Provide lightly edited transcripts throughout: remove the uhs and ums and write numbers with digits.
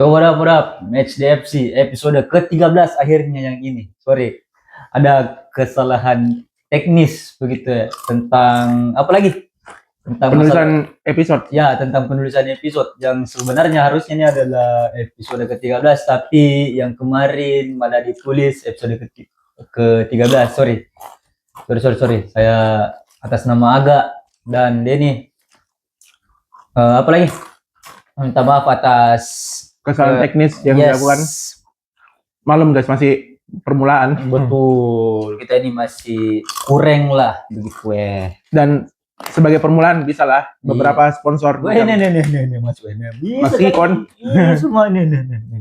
What up, Match DFC episode ke-13 akhirnya yang ini. Sorry, ada kesalahan teknis begitu ya tentang apa lagi? Tentang penulisan episode. Ya, tentang penulisan episode yang sebenarnya harusnya ini adalah episode ke-13 tapi yang kemarin malah ditulis episode ke-13. Sorry. Saya atas nama Aga dan Denny. Apa lagi? Minta maaf atas kesalahan teknis yang dilakukan. Malam guys, masih permulaan. Betul, kita ini masih kurang lah begitu ya. Dan sebagai permulaan bisa lah beberapa sponsor. Wah, ini masuk ini. Mas Ikon. Semua ini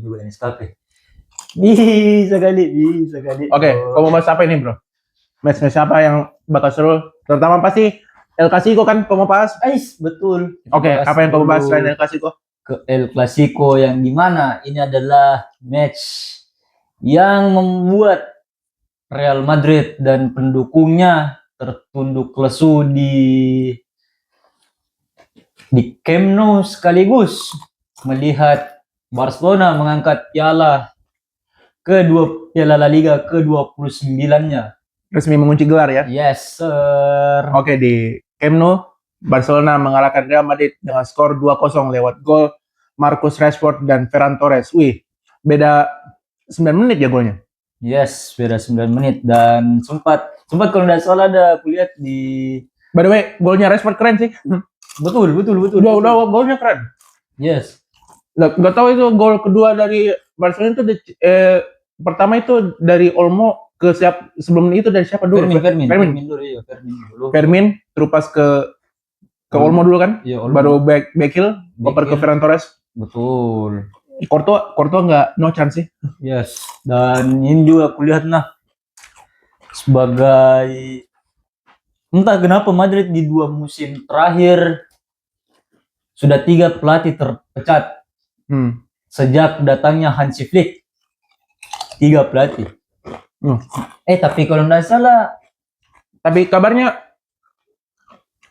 juga ini Nescafe. Bisa kali. Oke, kamu mau bahas apa ini, bro? Match apa yang bakal seru? Terutama pasti El Clasico kan kamu bahas? Betul. Oke, apa yang kamu bahas selain El Clasico? Ke El Clasico yang dimana ini adalah match yang membuat Real Madrid dan pendukungnya tertunduk lesu di Camp Nou sekaligus melihat Barcelona mengangkat piala La Liga ke-29-nya. Resmi mengunci gelar ya? Yes, sir. Oke, di Camp Nou Barcelona mengalahkan Real Madrid dengan skor 2-0 lewat gol Marcus Rashford dan Ferran Torres. Wih, beda 9 menit ya golnya? Yes, beda 9 menit. Dan sempat kalau tidak salah ada kulihat di... By the way, golnya Rashford keren sih. Betul. Udah golnya keren. Yes. Gak tahu itu gol kedua dari Barcelona itu pertama itu dari Olmo ke siapa? Sebelum itu dari siapa dulu? Fermin dulu. Fermin terus pas ke Olmo dulu kan? Iya, Olmo. Baru backhill oper ke Ferran Torres. Betul. Courtois nggak no chance sih. Yes. Dan ini juga kulihat sebagai entah kenapa Madrid di 2 musim terakhir sudah 3 pelatih terpecat. Sejak datangnya Hansi Flick. 3 pelatih. Tapi kalau tidak salah, tapi kabarnya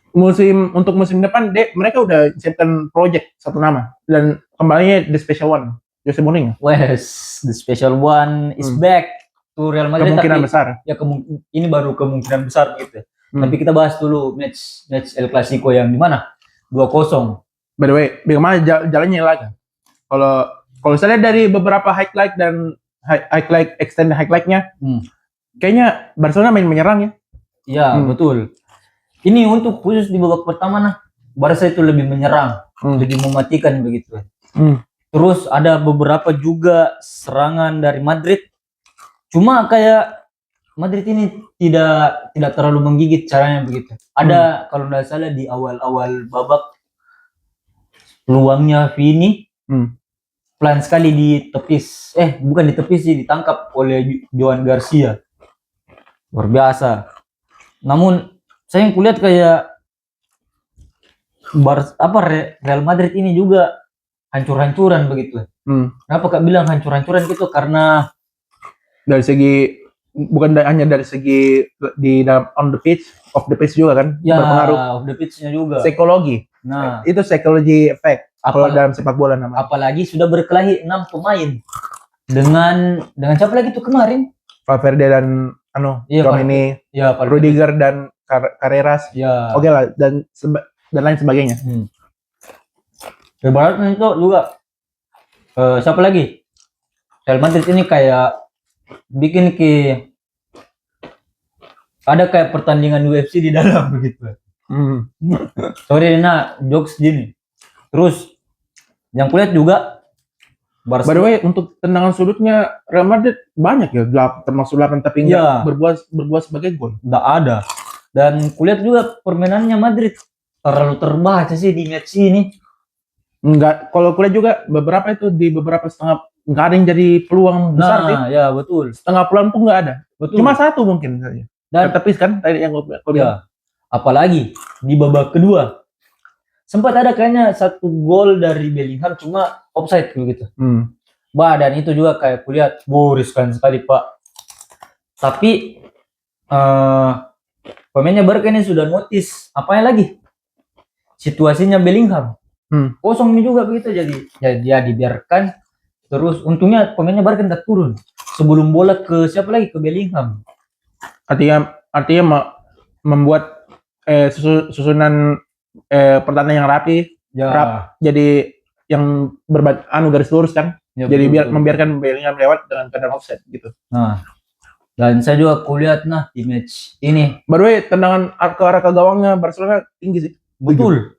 untuk musim depan mereka udah siapkan project satu nama dan kembalinya the special one, Jose Mourinho. Yes, the special one is back to Real Madrid. Kemungkinan besar. Ya ini baru kemungkinan besar gitu. Tapi kita bahas dulu match El Clasico yang di mana 2-0. By the way, bagaimana jalannya lagi? Kalau saya lihat dari beberapa highlight dan extended highlight-nya, kayaknya Barcelona main menyerang ya. Iya, betul. Ini untuk khusus di babak pertama Barca itu lebih menyerang, lebih mematikan begitu. Terus ada beberapa juga serangan dari Madrid. Cuma kayak Madrid ini tidak terlalu menggigit caranya begitu. Ada kalau tidak salah di awal-awal babak peluangnya Vini pelan sekali ditepis. Bukan ditepis sih, ditangkap oleh Joan Garcia. Luar biasa. Namun saya kulihat kayak Real Madrid ini juga hancur-hancuran begitu. Kenapa Kak bilang hancur-hancuran gitu? Karena dari segi bukan hanya dari segi di dalam off the pitch juga kan, ya, berpengaruh. Off the pitch-nya juga. Psikologi. Nah, itu psikologi effect kalau dalam sepak bola namanya. Apalagi sudah berkelahi 6 pemain. Dengan siapa lagi tuh kemarin? Valverde dan Tchouaméni, Rudiger dan Carreras. Ya. Oke lah, dan lain sebagainya. Ibaratnya itu juga siapa lagi? Real Madrid ini kayak bikin ada kayak pertandingan UFC di dalam begitu. Sorry jokes gini. Terus yang kulihat juga By the way, untuk tendangan sudutnya Real Madrid banyak ya, termasuk 8 tapi enggak berbuat sebagai gol. Enggak ada. Dan kulihat juga permainannya Madrid terlalu terbaca sih di match ini. Enggak, kalau kulihat juga beberapa itu di beberapa setengah enggak ada yang jadi peluang besar sih. Ya betul. Setengah peluang pun enggak ada. Betul. Cuma satu mungkin saja. Dan tepis kan tadi yang gue bilang. Apalagi di babak kedua sempat ada kayaknya 1 gol dari Bellingham cuma offside gitu. Dan itu juga kayak kulihat riskan sekali Pak. Tapi pemainnya Barca ini sudah notice apanya lagi situasinya Bellingham kosong ini juga begitu, jadi ya dibiarkan Terus untungnya pemainnya Barca tidak turun sebelum bola ke siapa lagi, ke Bellingham. Artinya membuat susunan pertahanan yang rapi, Ya. jadi yang garis lurus kan. Ya, jadi betul. membiarkan Bellingham lewat dengan keadaan offset gitu. Nah, dan saya juga kulihat di match ini. By the way, tendangan ke arah ke gawangnya Barcelona tinggi sih. Betul.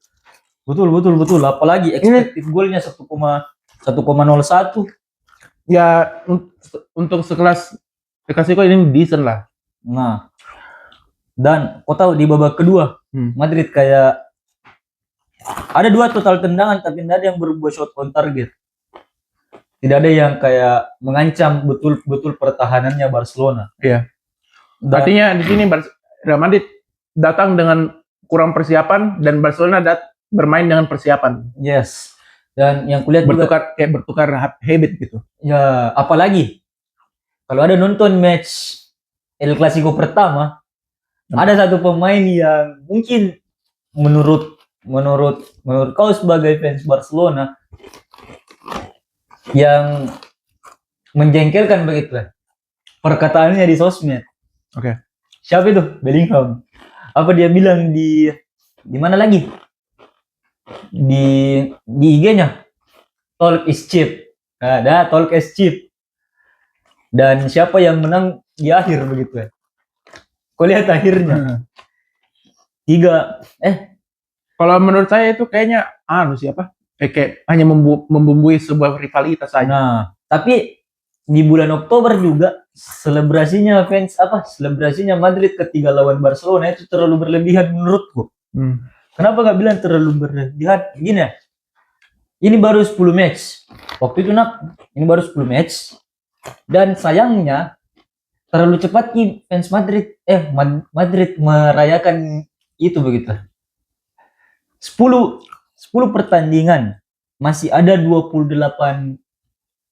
Apalagi expected goalnya 1,01. Ya untuk sekelas Clasico ini decent lah. Nah, dan kau tahu di babak kedua Madrid kayak ada 2 total tendangan tapi tidak ada yang berbuah shot on target. Tidak ada yang kayak mengancam betul-betul pertahanannya Barcelona. Iya. Artinya di sini Real Madrid datang dengan kurang persiapan dan Barcelona bermain dengan persiapan. Yes. Dan yang kulihat bertukar habit gitu. Ya, apalagi kalau ada nonton match El Clasico pertama, ada satu pemain yang mungkin menurut kau sebagai fans Barcelona yang menjengkelkan begitu lah perkataannya di sosmed. Oke. Siapa itu? Bellingham. Apa dia bilang di mana lagi? Di IG-nya. Talk is cheap. Ada talk is cheap. Dan siapa yang menang di akhir begitu ya. Kau lihat akhirnya. 3 Kalau menurut saya itu kayaknya siapa? Kayak hanya membumbui sebuah rivalitas saja. Nah, tapi di bulan Oktober juga selebrasinya Madrid ketika lawan Barcelona itu terlalu berlebihan menurutku. Kenapa gak bilang terlalu berlebihan? Gini ya, ini baru 10 match. Waktu itu ini baru 10 match. Dan sayangnya terlalu cepat nih fans Madrid merayakan itu begitu. 10 pertandingan, masih ada 28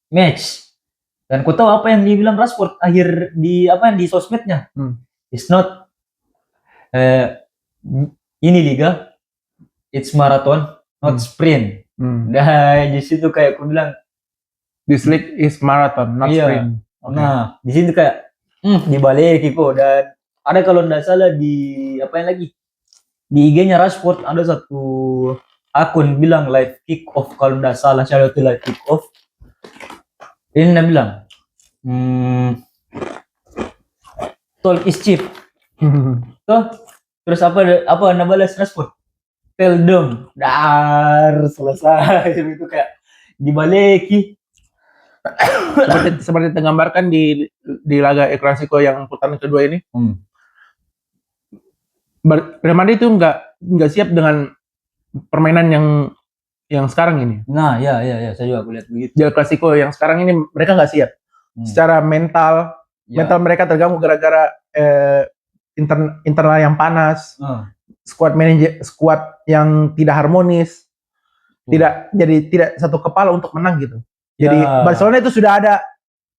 match. Dan kau tahu apa yang dibilang Rashford akhir di sosmednya? It's not ini liga, it's marathon, not sprint. Nah, di situ kayak aku bilang this league is marathon, not sprint. Okay. Nah, di situ kayak dibalik kok. Dan ada kalau tidak salah di di IG-nya Rashford ada satu akun bilang live kick off, kalau tidak salah saya itu live kick off. Ini dia bilang talk is cheap. Terus apa balas Rashford? Tell them. Selesai. Itu kayak dibaleki. seperti tergambarkan di laga El Clasico yang putaran kedua ini. Real Madrid itu nggak siap dengan permainan yang sekarang ini. Nah, ya, saya juga lihat begitu. Di El Clasico yang sekarang ini mereka nggak siap. Secara mental mereka terganggu gara-gara internal yang panas, squad yang tidak harmonis, tidak satu kepala untuk menang gitu. Jadi Barcelona itu sudah ada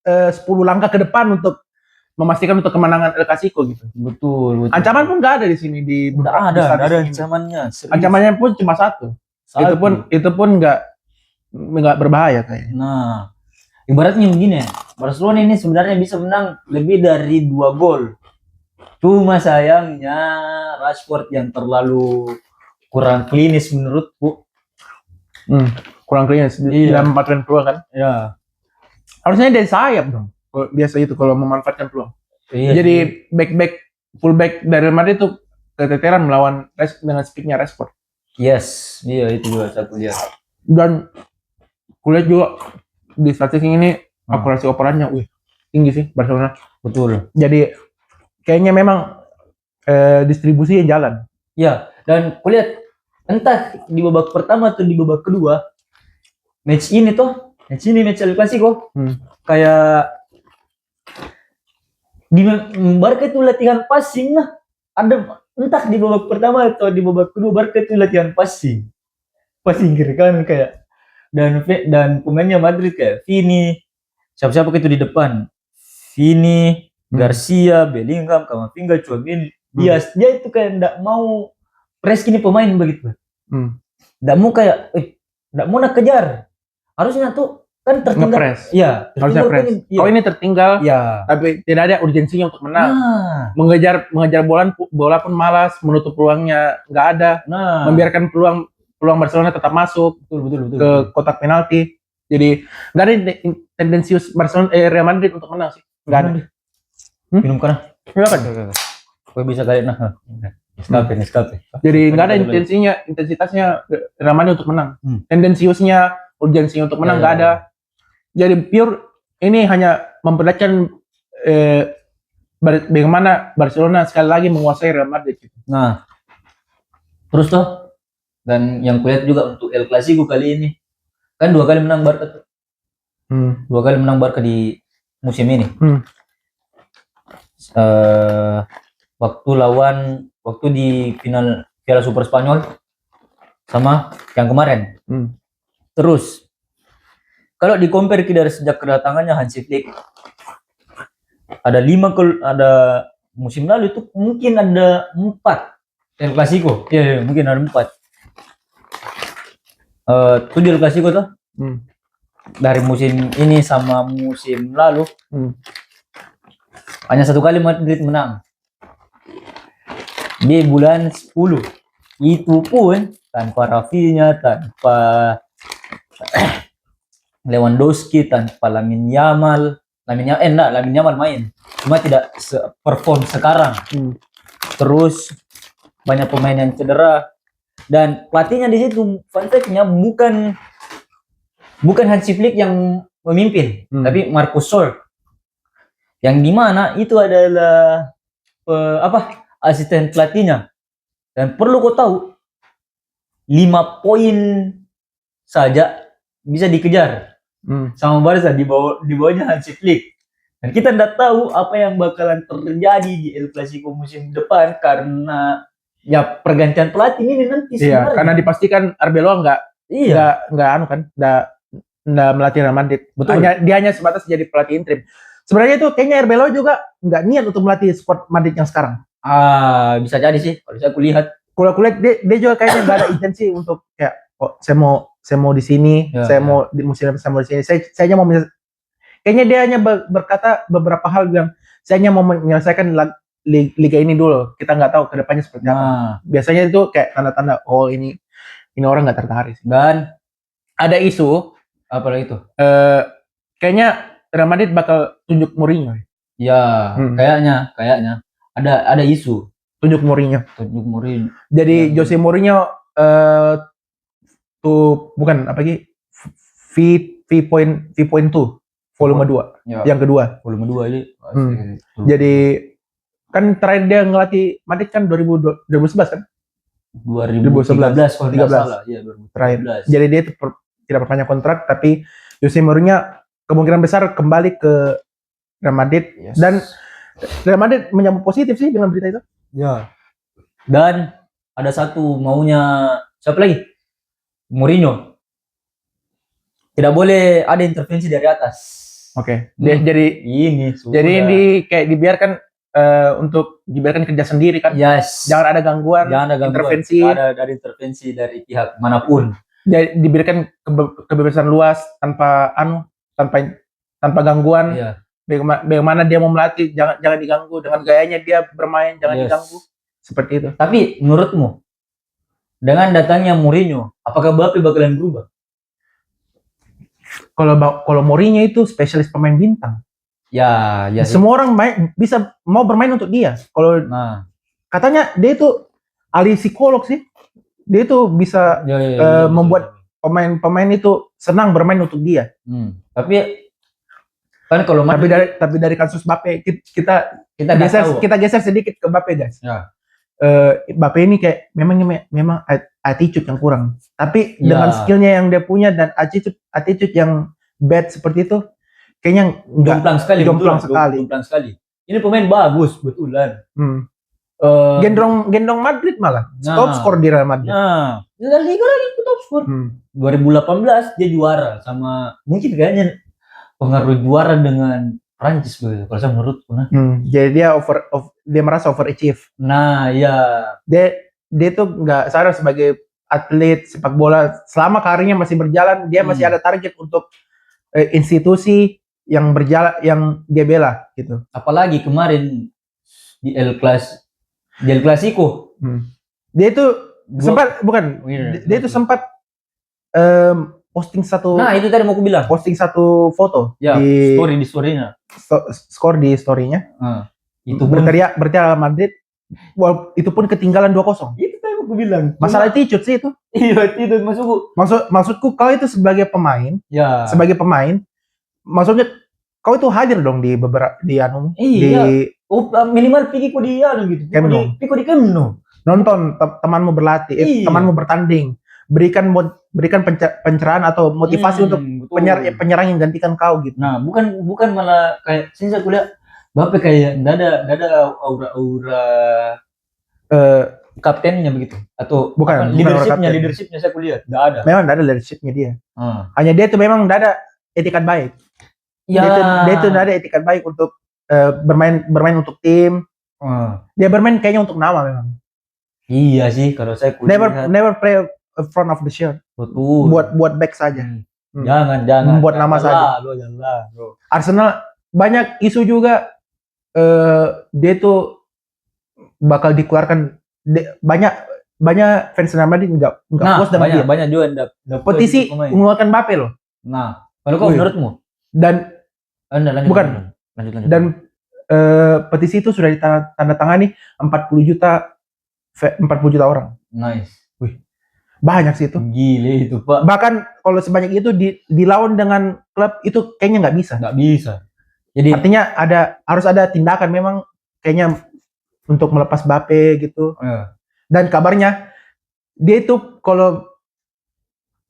10 langkah ke depan untuk memastikan untuk kemenangan El Clasico gitu. Betul. Ancaman pun nggak ada di sini nggak ada ancamannya. Serius. Ancamannya pun cuma satu. Itu pun nggak berbahaya kayaknya. Nah, ibaratnya begini, Barcelona ini sebenarnya bisa menang lebih dari 2 gol. Cuma sayangnya Rashford yang terlalu kurang klinis menurutku. Kurang klinis dalam memanfaatkan peluang kan? Ya. Harusnya dari sayap dong. Biasa itu kalau memanfaatkan peluang. Jadi fullback dari Madrid itu keteteran melawan dengan speednya Rashford. Yes, iya itu juga saya lihat. Dan kulihat juga di statistik ini akurasi operannya tinggi sih Barcelona. Betul. Jadi kayaknya memang distribusi yang jalan. Ya, dan kulihat entah di babak pertama atau di babak kedua match El Clasico kayak di Barca itu latihan passing ada entah di babak pertama atau di babak kedua Barca itu latihan passing kiri kanan kayak dan pemainnya Madrid kayak Vini, siapa itu di depan, Vini, Garcia, Bellingham, Camavinga, Tchouaméni, Diaz. Dia itu kayak ndak mau press ini pemain begitu. Ndak mau kayak ndak mau nak kejar. Harusnya tuh kan tertinggal. Ngepres. Iya, Harusnya tertinggal press. kan, iya. Oh ini tertinggal, Iya. tapi tidak ada urgensinya untuk menang. Nah, Mengejar bola pun malas, menutup peluangnya nggak ada, membiarkan peluang Barcelona tetap masuk betul. ke kotak penalti. Jadi nggak ada tendensius Real Madrid untuk menang sih. Nggak ada. Minum kan? Silakan. Gue bisa kali nah. Nescafe. Jadi nggak ada intensitasnya Real Madrid untuk menang. Tendensiusnya, urgensinya untuk menang nggak ada. Jadi pure ini hanya memperlihatkan bagaimana Barcelona sekali lagi menguasai Real Madrid. Nah, terus tuh, dan yang kulihat juga untuk El Clasico kali ini, kan 2 kali menang Barca tuh. 2 kali menang Barca di musim ini. Waktu di final Piala Super Spanyol sama yang kemarin. Terus kalau di compare dari sejak kedatangannya Hansi Flick, ada musim lalu itu mungkin ada 4 El Clasico. Iya, mungkin ada 4. 7 El Clasico tuh. Dari musim ini sama musim lalu. Hanya 1 kali Madrid menang. Di bulan 10. Itu pun tanpa Rafinha, tanpa Lewandowski, tanpa Lamine Yamal main, cuma tidak perform sekarang. Terus banyak pemain yang cedera dan pelatihnya di situ fun fact-nya bukan Hansi Flick yang memimpin, tapi Marcus Sorg, yang dimana itu adalah asisten pelatihnya. Dan perlu kau tahu 5 poin saja bisa dikejar sama Barca di bawahnya Hansi Flick. Dan kita tidak tahu apa yang bakalan terjadi di El Clasico musim depan karena ya pergantian pelatih ini nanti sebenarnya. Iya, karena dipastikan Arbeloa nggak melatih Real Madrid. Betul. Dia hanya sebatas jadi pelatih interim. Sebenarnya itu kayaknya Arbeloa juga nggak niat untuk melatih squad Madrid yang sekarang. Bisa jadi sih kalau aku lihat. Kalau aku lihat dia juga kayaknya nggak ada intensi untuk kayak saya mau di sini, saya mau di musim depan, saya mau di sini. Saya hanya mau kayaknya dia hanya berkata beberapa hal yang saya hanya mau menyelesaikan liga ini dulu. Kita nggak tahu kedepannya seperti apa. Biasanya itu kayak tanda-tanda ini orang nggak tertarik. Dan ada isu apa itu? Kayaknya Real Madrid bakal tunjuk Mourinho. Ya, kayaknya ada isu tunjuk Mourinho. Jadi Jose Mourinho tuh bukan apa lagi V.2 volume 2 yang kedua. Volume 2 ini. Jadi kan terakhir dia ngelatih Madrid kan 2011 kan? 2013 kalau tidak salah. Iya, 2013. Terakhir. Jadi dia tidak perpanjang kontrak, tapi Jose Mourinho kemungkinan besar kembali ke Real Madrid. Dan Real Madrid menyambut positif sih dengan berita itu. Ya. Dan ada satu maunya siapa lagi? Mourinho. Tidak boleh ada intervensi dari atas. Oke. Jadi ini kayak dibiarkan untuk dibiarkan kerja sendiri kan. Yes. Jangan ada gangguan. Intervensi. Ada intervensi dari pihak manapun. Jadi diberikan kebebasan luas tanpa gangguan. Iya. Bagaimana dia mau melatih, jangan diganggu dengan gayanya dia bermain, jangan diganggu. Seperti itu. Tapi menurutmu dengan datangnya Mourinho, apakah Mbappe bakalan berubah? Kalau Mourinho itu spesialis pemain bintang. Ya. Semua orang bisa mau bermain untuk dia. Kalau katanya dia itu ahli psikolog sih. Dia itu bisa membuat pemain itu senang bermain untuk dia. Tapi kan kalau tapi dari kasus Mbappe kita geser sedikit ke Mbappe, guys. Ya. Mbappe ini kayak memang attitude yang kurang. Tapi dengan skillnya yang dia punya dan attitude yang bad seperti itu, kayaknya jomplang sekali. Ini pemain bagus betulan. Gendong Madrid malah. Top skor di Real Madrid. La Liga lagi top skor. 2018 dia juara sama mungkin kayaknya pengaruh juara dengan Prancis begitu. Kalau saya menurutku jadi dia merasa overachieve. Nah, ya. Dia tuh nggak sadar sebagai atlet sepak bola selama karirnya masih berjalan, dia masih ada target untuk institusi yang berjalan yang dia bela gitu. Apalagi kemarin di El Clasico. Dia itu sempat dia itu sempat posting satu. Nah, itu tadi mau aku bilang. Posting satu foto ya, di story-nya. Skor di story-nya. Itu berteriak Madrid. Itu pun ketinggalan 2-0. Itu tadi aku bilang. Masalah attitude sih itu. Iya, itu maksudku kau itu sebagai pemain, maksudnya kau itu hadir dong di beberapa di minimal pergi kok dia gitu. Pergi di Camp Nou. Nonton temanmu berlatih, temanmu bertanding, berikan pencerahan atau motivasi untuk penyerang yang gantikan kau gitu. Nah, bukan malah kayak saya kuliah Bape kayak enggak ada aura kaptennya begitu atau bukan leadershipnya saya kulihat enggak ada. Memang enggak ada leadershipnya dia. Hanya dia itu memang enggak ada etikat baik. Dia itu enggak ada etikat baik untuk bermain untuk tim. Dia bermain kayaknya untuk nama memang. Iya sih kalau saya kulihat. Never play front of the shirt. Betul. Buat back saja. Jangan. Buat nama saja. Jangan. Arsenal banyak isu juga dia tuh bakal dikeluarkan. Banyak fans Real Madrid enggak puas dengan dia. Banyak juga enggak petisi mengeluarkan Mbappe loh. Nah, kalau kau menurutmu? Dan lanjut. Dan petisi itu sudah ditandatangani 40 juta orang. Nice. Wih. Banyak sih itu. Gile itu, Pak. Bahkan kalau sebanyak itu dilawan dengan klub itu kayaknya nggak bisa. Nggak bisa. Jadi artinya harus ada tindakan memang kayaknya untuk melepas Mbappe gitu. Dan kabarnya dia itu kalau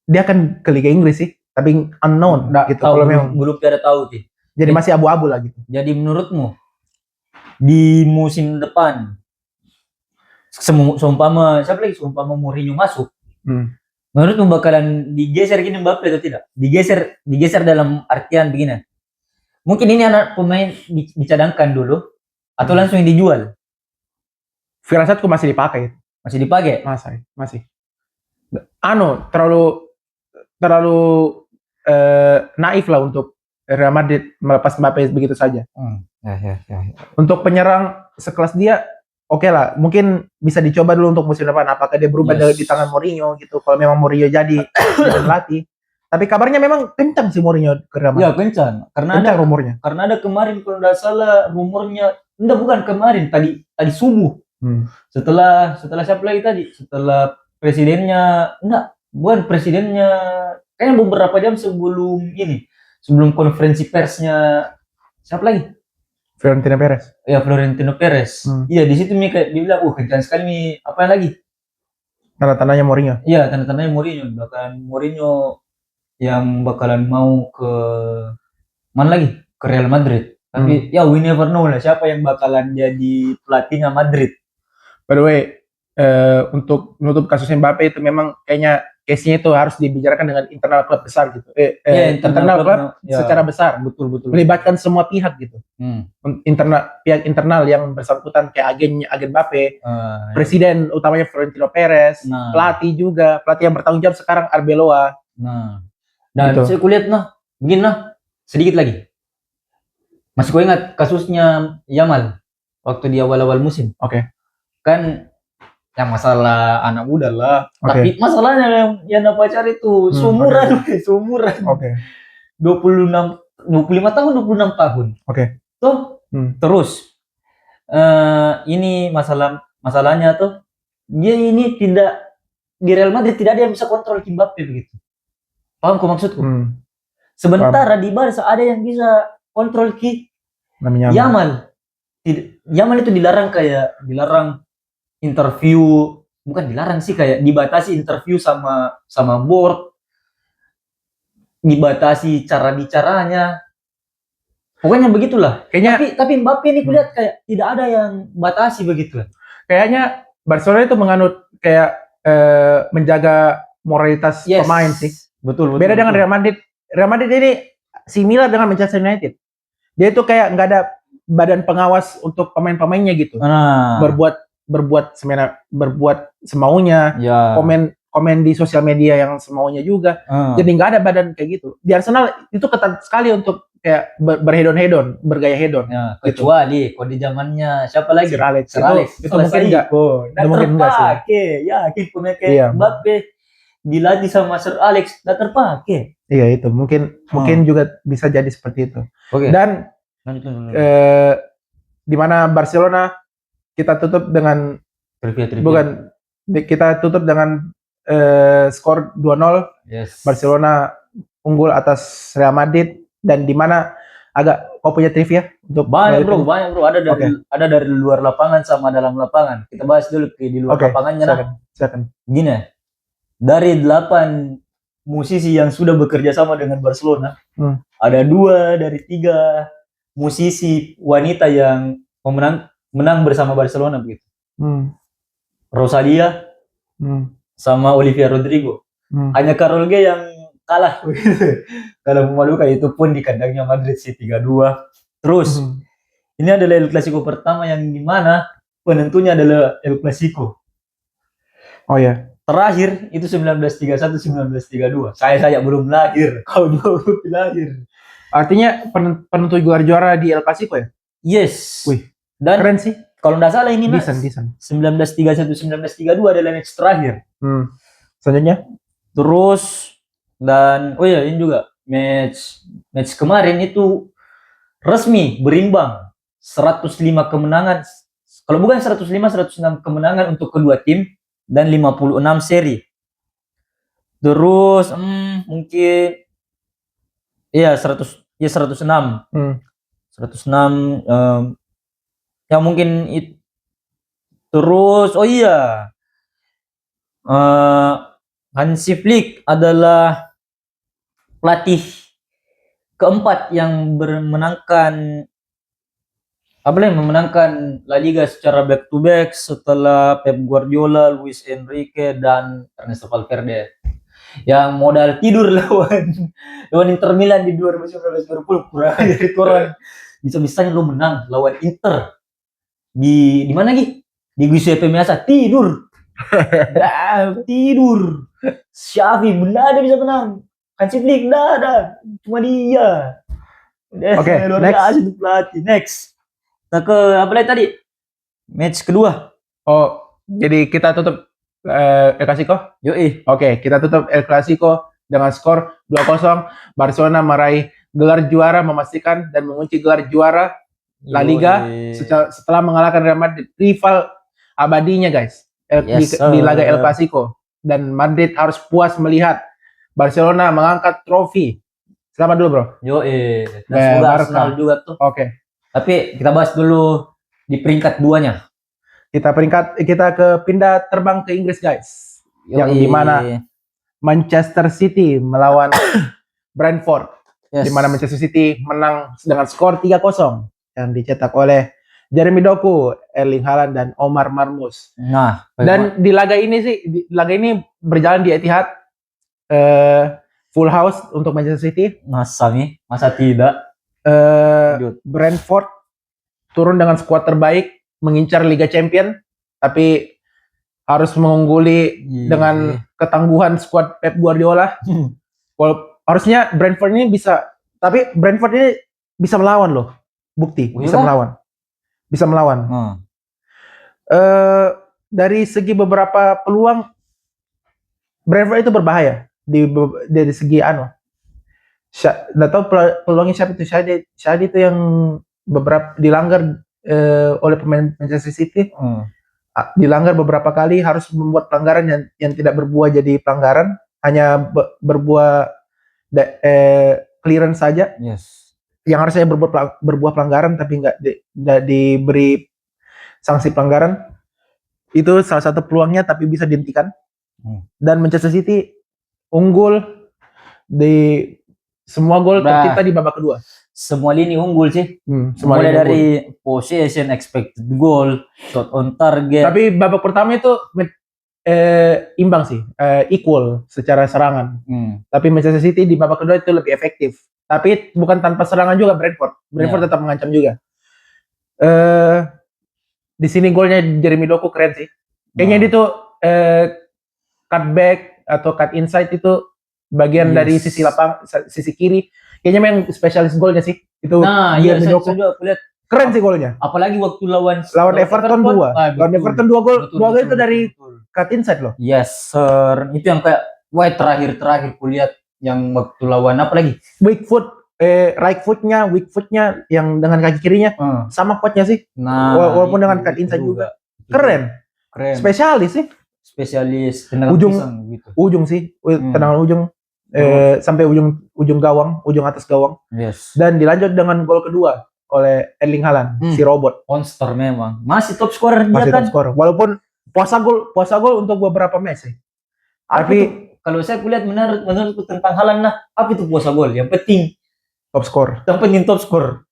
dia akan ke Liga Inggris sih, tapi unknown gitu. Kalau memang belum ada tahu sih. Jadi masih abu-abu lah gitu. Jadi menurutmu di musim depan seumpama Mourinho masuk, menurutmu bakalan digeser gini Mbappe atau tidak? Digeser dalam artian begini. Mungkin ini anak pemain dicadangkan dulu atau langsung dijual. Firasatku masih dipakai. Masih. Terlalu naif lah untuk Real Madrid melepas Mbappe begitu saja. Ya. Untuk penyerang sekelas dia, oke lah, mungkin bisa dicoba dulu untuk musim depan. Apakah dia berubah di tangan Mourinho gitu? Kalau memang Mourinho jadi pelatih. Tapi kabarnya memang kencang sih Mourinho ke Real Madrid. Ya kencang, karena ada rumornya. Karena ada kemarin kalau tidak salah rumornya, bukan kemarin, tadi subuh. Setelah siapa lagi tadi? Setelah presidennya, kayaknya beberapa jam sebelum konferensi persnya siapa lagi? Florentino Perez. Ya, Florentino Perez. Iya, di situ kayak dia bilang, kencang sekali nih, apa lagi? Tanda-tandanya Mourinho. Iya, tanda-tandanya Mourinho. Bahkan Mourinho yang bakalan mau ke mana lagi? Ke Real Madrid. Tapi ya we never know lah siapa yang bakalan jadi pelatihnya Madrid. By the way, untuk menutup kasus Mbappe itu memang kayaknya case-nya itu harus dibicarakan dengan internal klub besar gitu. Internal klub secara besar, betul. Melibatkan semua pihak gitu. Pihak internal yang bersangkutan kayak agen Mbappe, presiden utamanya Florentino Perez, pelatih juga, pelatih yang bertanggung jawab sekarang Arbeloa. Dan gitu. Saya kulihat begini sedikit lagi. Masih kau ingat kasusnya Yamal waktu di awal-awal musim? Oke. Kan yang masalah anak muda lah. Tapi masalahnya yang dapat cari itu seumuran. Oke. 25 tahun, 26 tahun. Oke. Terus ini masalahnya tuh dia ini tidak di Real Madrid tidak ada yang bisa kontrol Mbappe begitu. Paham kok maksudku? Sementara di Barca ada yang bisa kontrol Yamal. Yamal itu dilarang interview, bukan dilarang sih, kayak dibatasi interview sama board, dibatasi cara bicaranya, pokoknya begitulah. Kayaknya tapi Mbappe ini kulihat kayak tidak ada yang batasi begitu. Kayaknya Barcelona itu menganut kayak menjaga moralitas pemain sih. Betul. Beda dengan Real Madrid. Real Madrid ini similar dengan Manchester United. Dia itu kayak nggak ada badan pengawas untuk pemain-pemainnya gitu. Berbuat semaunya, komen di sosial media yang semaunya juga. Jadi nggak ada badan kayak gitu. Di Arsenal itu ketat sekali untuk kayak berhedon-hedon, bergaya hedon. Ya, kecuali kalau di zamannya siapa lagi? Sir Alex. Sir Alex. Itu mungkin enggak. Nggak mungkin enggak sih. terpakai. Yakin pemain kayak Iya. Mbappe dilatih sama Sir Alex nggak terpakai. Iya itu mungkin juga bisa jadi seperti itu. Oke. Dan di mana Barcelona kita tutup dengan bukan kita tutup dengan skor 2-0. Yes. Barcelona unggul atas Real Madrid, dan di mana agak kau punya trivia untuk banyak bro, ada dari luar lapangan sama dalam lapangan. Kita bahas dulu di luar lapangannya. Silakan. Gini, dari 8 musisi yang sudah bekerja sama dengan Barcelona, ada 2 dari 3 musisi wanita yang menang bersama Barcelona begitu. Rosalia sama Olivia Rodrigo. Hanya Karol G yang kalah. Kalau memalukan, itu pun di kandangnya Madrid sih 3-2. Terus ini adalah El Clasico pertama yang dimana penentunya adalah El Clasico. Oh ya. Terakhir itu 1931 1932. Saya belum lahir. Kau juga belum lahir. Artinya penentu gelar juara di El Clasico ya? Yes. Wih. Dan keren sih. Kalau nggak salah ini Decent. 1931 1932 adalah match terakhir. Selanjutnya. Terus dan ini juga match kemarin itu resmi berimbang 105 kemenangan. Kalau bukan 106 kemenangan untuk kedua tim dan 56 seri. Terus mungkin 106. 106 ya mungkin itu. Terus Hansi Flick adalah pelatih keempat yang memenangkan La Liga secara back to back setelah Pep Guardiola, Luis Enrique, dan Ernesto Valverde. Yang modal tidur lawan Inter Milan di 2019 kurang dari orang. Bisa-bisanya lo menang lawan Inter di mana lagi? Di Giuseppe Meazza tidur. Tidur. Xavi benar ada bisa menang. Hansi Flick ada. Cuma dia. Oke, next. Nah, ke apa lagi tadi? Match kedua. Jadi kita tutup El Clasico? Yoi. Oke, kita tutup El Clasico dengan skor 2-0. Barcelona meraih gelar juara, memastikan dan mengunci gelar juara La Liga setelah mengalahkan Real Madrid, rival abadinya guys, di laga El Clasico. Dan Madrid harus puas melihat Barcelona mengangkat trofi. Selamat dulu bro. Dan semoga Arsenal juga tuh. Oke. Tapi kita bahas dulu di peringkat 2-nya. Kita pindah terbang ke Inggris guys. Yang dimana Manchester City melawan Brentford. Di mana Manchester City menang dengan skor 3-0 yang dicetak oleh Jeremy Doku, Erling Haaland, dan Omar Marmoush. Dan di laga ini berjalan di Etihad, full house untuk Manchester City. Masa tidak? Brentford turun dengan skuad terbaik, mengincar Liga Champion, tapi harus mengungguli dengan ketangguhan skuad Pep Guardiola. Harusnya Brentford ini bisa, tapi Brentford ini bisa melawan loh. Bukti bisa melawan. Dari segi beberapa peluang, Brentford itu berbahaya dari segi nggak tahu peluangnya siapa itu. Shadi itu yang beberapa dilanggar oleh pemain Manchester City. Dilanggar beberapa kali, harus membuat pelanggaran yang tidak berbuah jadi pelanggaran, hanya berbuah clearance saja. Yang harusnya berbuah pelanggaran tapi nggak diberi sanksi pelanggaran. Itu salah satu peluangnya, tapi bisa dihentikan. Dan Manchester City unggul di semua gol tercipta di babak kedua. Semua lini unggul sih. Mulai dari possession, expected goal, shot on target. Tapi babak pertama itu imbang sih, equal secara serangan. Tapi Manchester City di babak kedua itu lebih efektif. Tapi bukan tanpa serangan juga Brentford tetap mengancam juga. Di sini golnya Jeremy Doku keren sih. Kayaknya dia tuh cutback atau cut inside itu bagian dari sisi sisi kiri. Kayaknya memang spesialis golnya sih. Itu Nah, iya saya juga lihat keren sih golnya. apalagi waktu lawan Everton 2. Lawan Everton 2 gol. 2 gol itu dari cut inside loh. Yes, sir. Itu yang kayak terakhir kulihat yang waktu lawan apa lagi? Weak foot right footnya, weak footnya yang dengan kaki kirinya sama kuatnya sih. Nah, walaupun dengan cut inside juga. Keren. Spesialis sih. Spesialis tendangan pisang gitu. Ujung sih, tendangan ujung. Sampai ujung gawang, ujung atas gawang. Yes. Dan dilanjut dengan gol kedua oleh Erling Haaland, si robot. Monster memang. Masih top scorer dia Masih kan. top scorer. Walaupun puasa gol untuk beberapa match sih. Tapi kalau saya kulihat menurutku tentang Haaland apa itu puasa gol? Yang penting top scorer. Yang penting top scorer.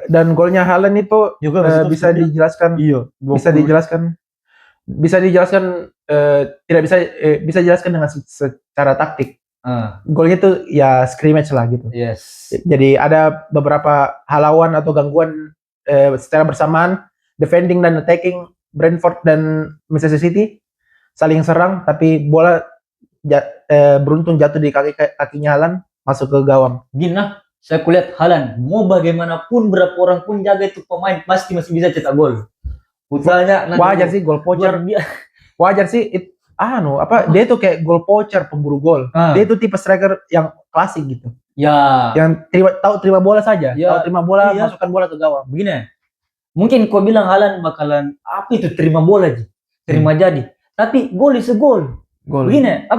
Dan golnya Haaland itu juga bisa dijelaskan. Iya. Bisa dijelaskan tidak bisa dijelaskan dengan secara taktik. Golnya itu ya scrimmage lah gitu. Yes. Jadi ada beberapa halauan atau gangguan secara bersamaan, defending dan attacking. Brentford dan Manchester City saling serang, tapi bola beruntung jatuh di kakinya Haaland, masuk ke gawang. Gini saya kulihat Haaland mau bagaimanapun berapa orang pun jaga itu pemain pasti masih bisa cetak gol. Putranya wajar sih gol poacher. Wajar sih dia tuh kayak gol poacher, pemburu gol. Dia itu tipe striker yang klasik gitu. Ya. Yang tahu terima bola saja. Tahu terima bola, masukkan bola ke gawang. Begini. Mungkin kau bilang Haaland bakalan apa itu terima bola aja. Terima jadi. Tapi gol is a goal. Begini,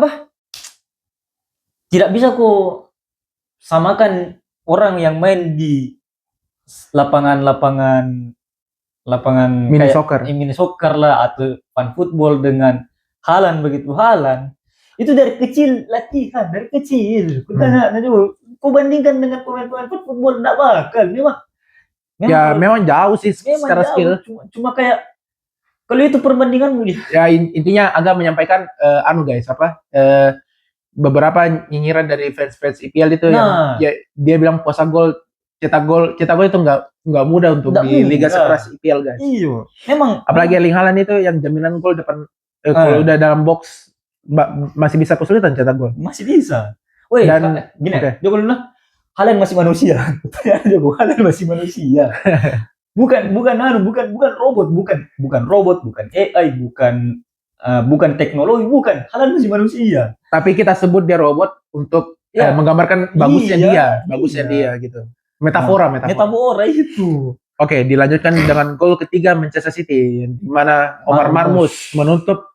tidak bisa kau samakan orang yang main di lapangan mini soccer lah atau fan football dengan Haaland begitu. Haaland itu dari kecil latihan, dari kecil. Kau bandingkan dengan pemain-pemain football enggak bakal memang jauh sih secara skill. Cuma kayak kalau itu perbandinganmu ya intinya agak menyampaikan beberapa nyinyiran dari fans IPL itu yang dia bilang puasa gol, cetak gol itu nggak mudah untuk di liga sekeras IPL guys. Iya. Memang apalagi Erling Haaland itu yang jaminan gol depan kalau udah dalam box masih bisa kesulitan cetak gol. Masih bisa. Dan gini, dia Haaland masih manusia. Haaland masih manusia. bukan robot, bukan AI, bukan teknologi, bukan. Haaland masih manusia. Tapi kita sebut dia robot untuk menggambarkan bagusnya dia gitu. Metafora itu. Oke, dilanjutkan dengan gol ketiga Manchester City di mana Omar Marmoush menutup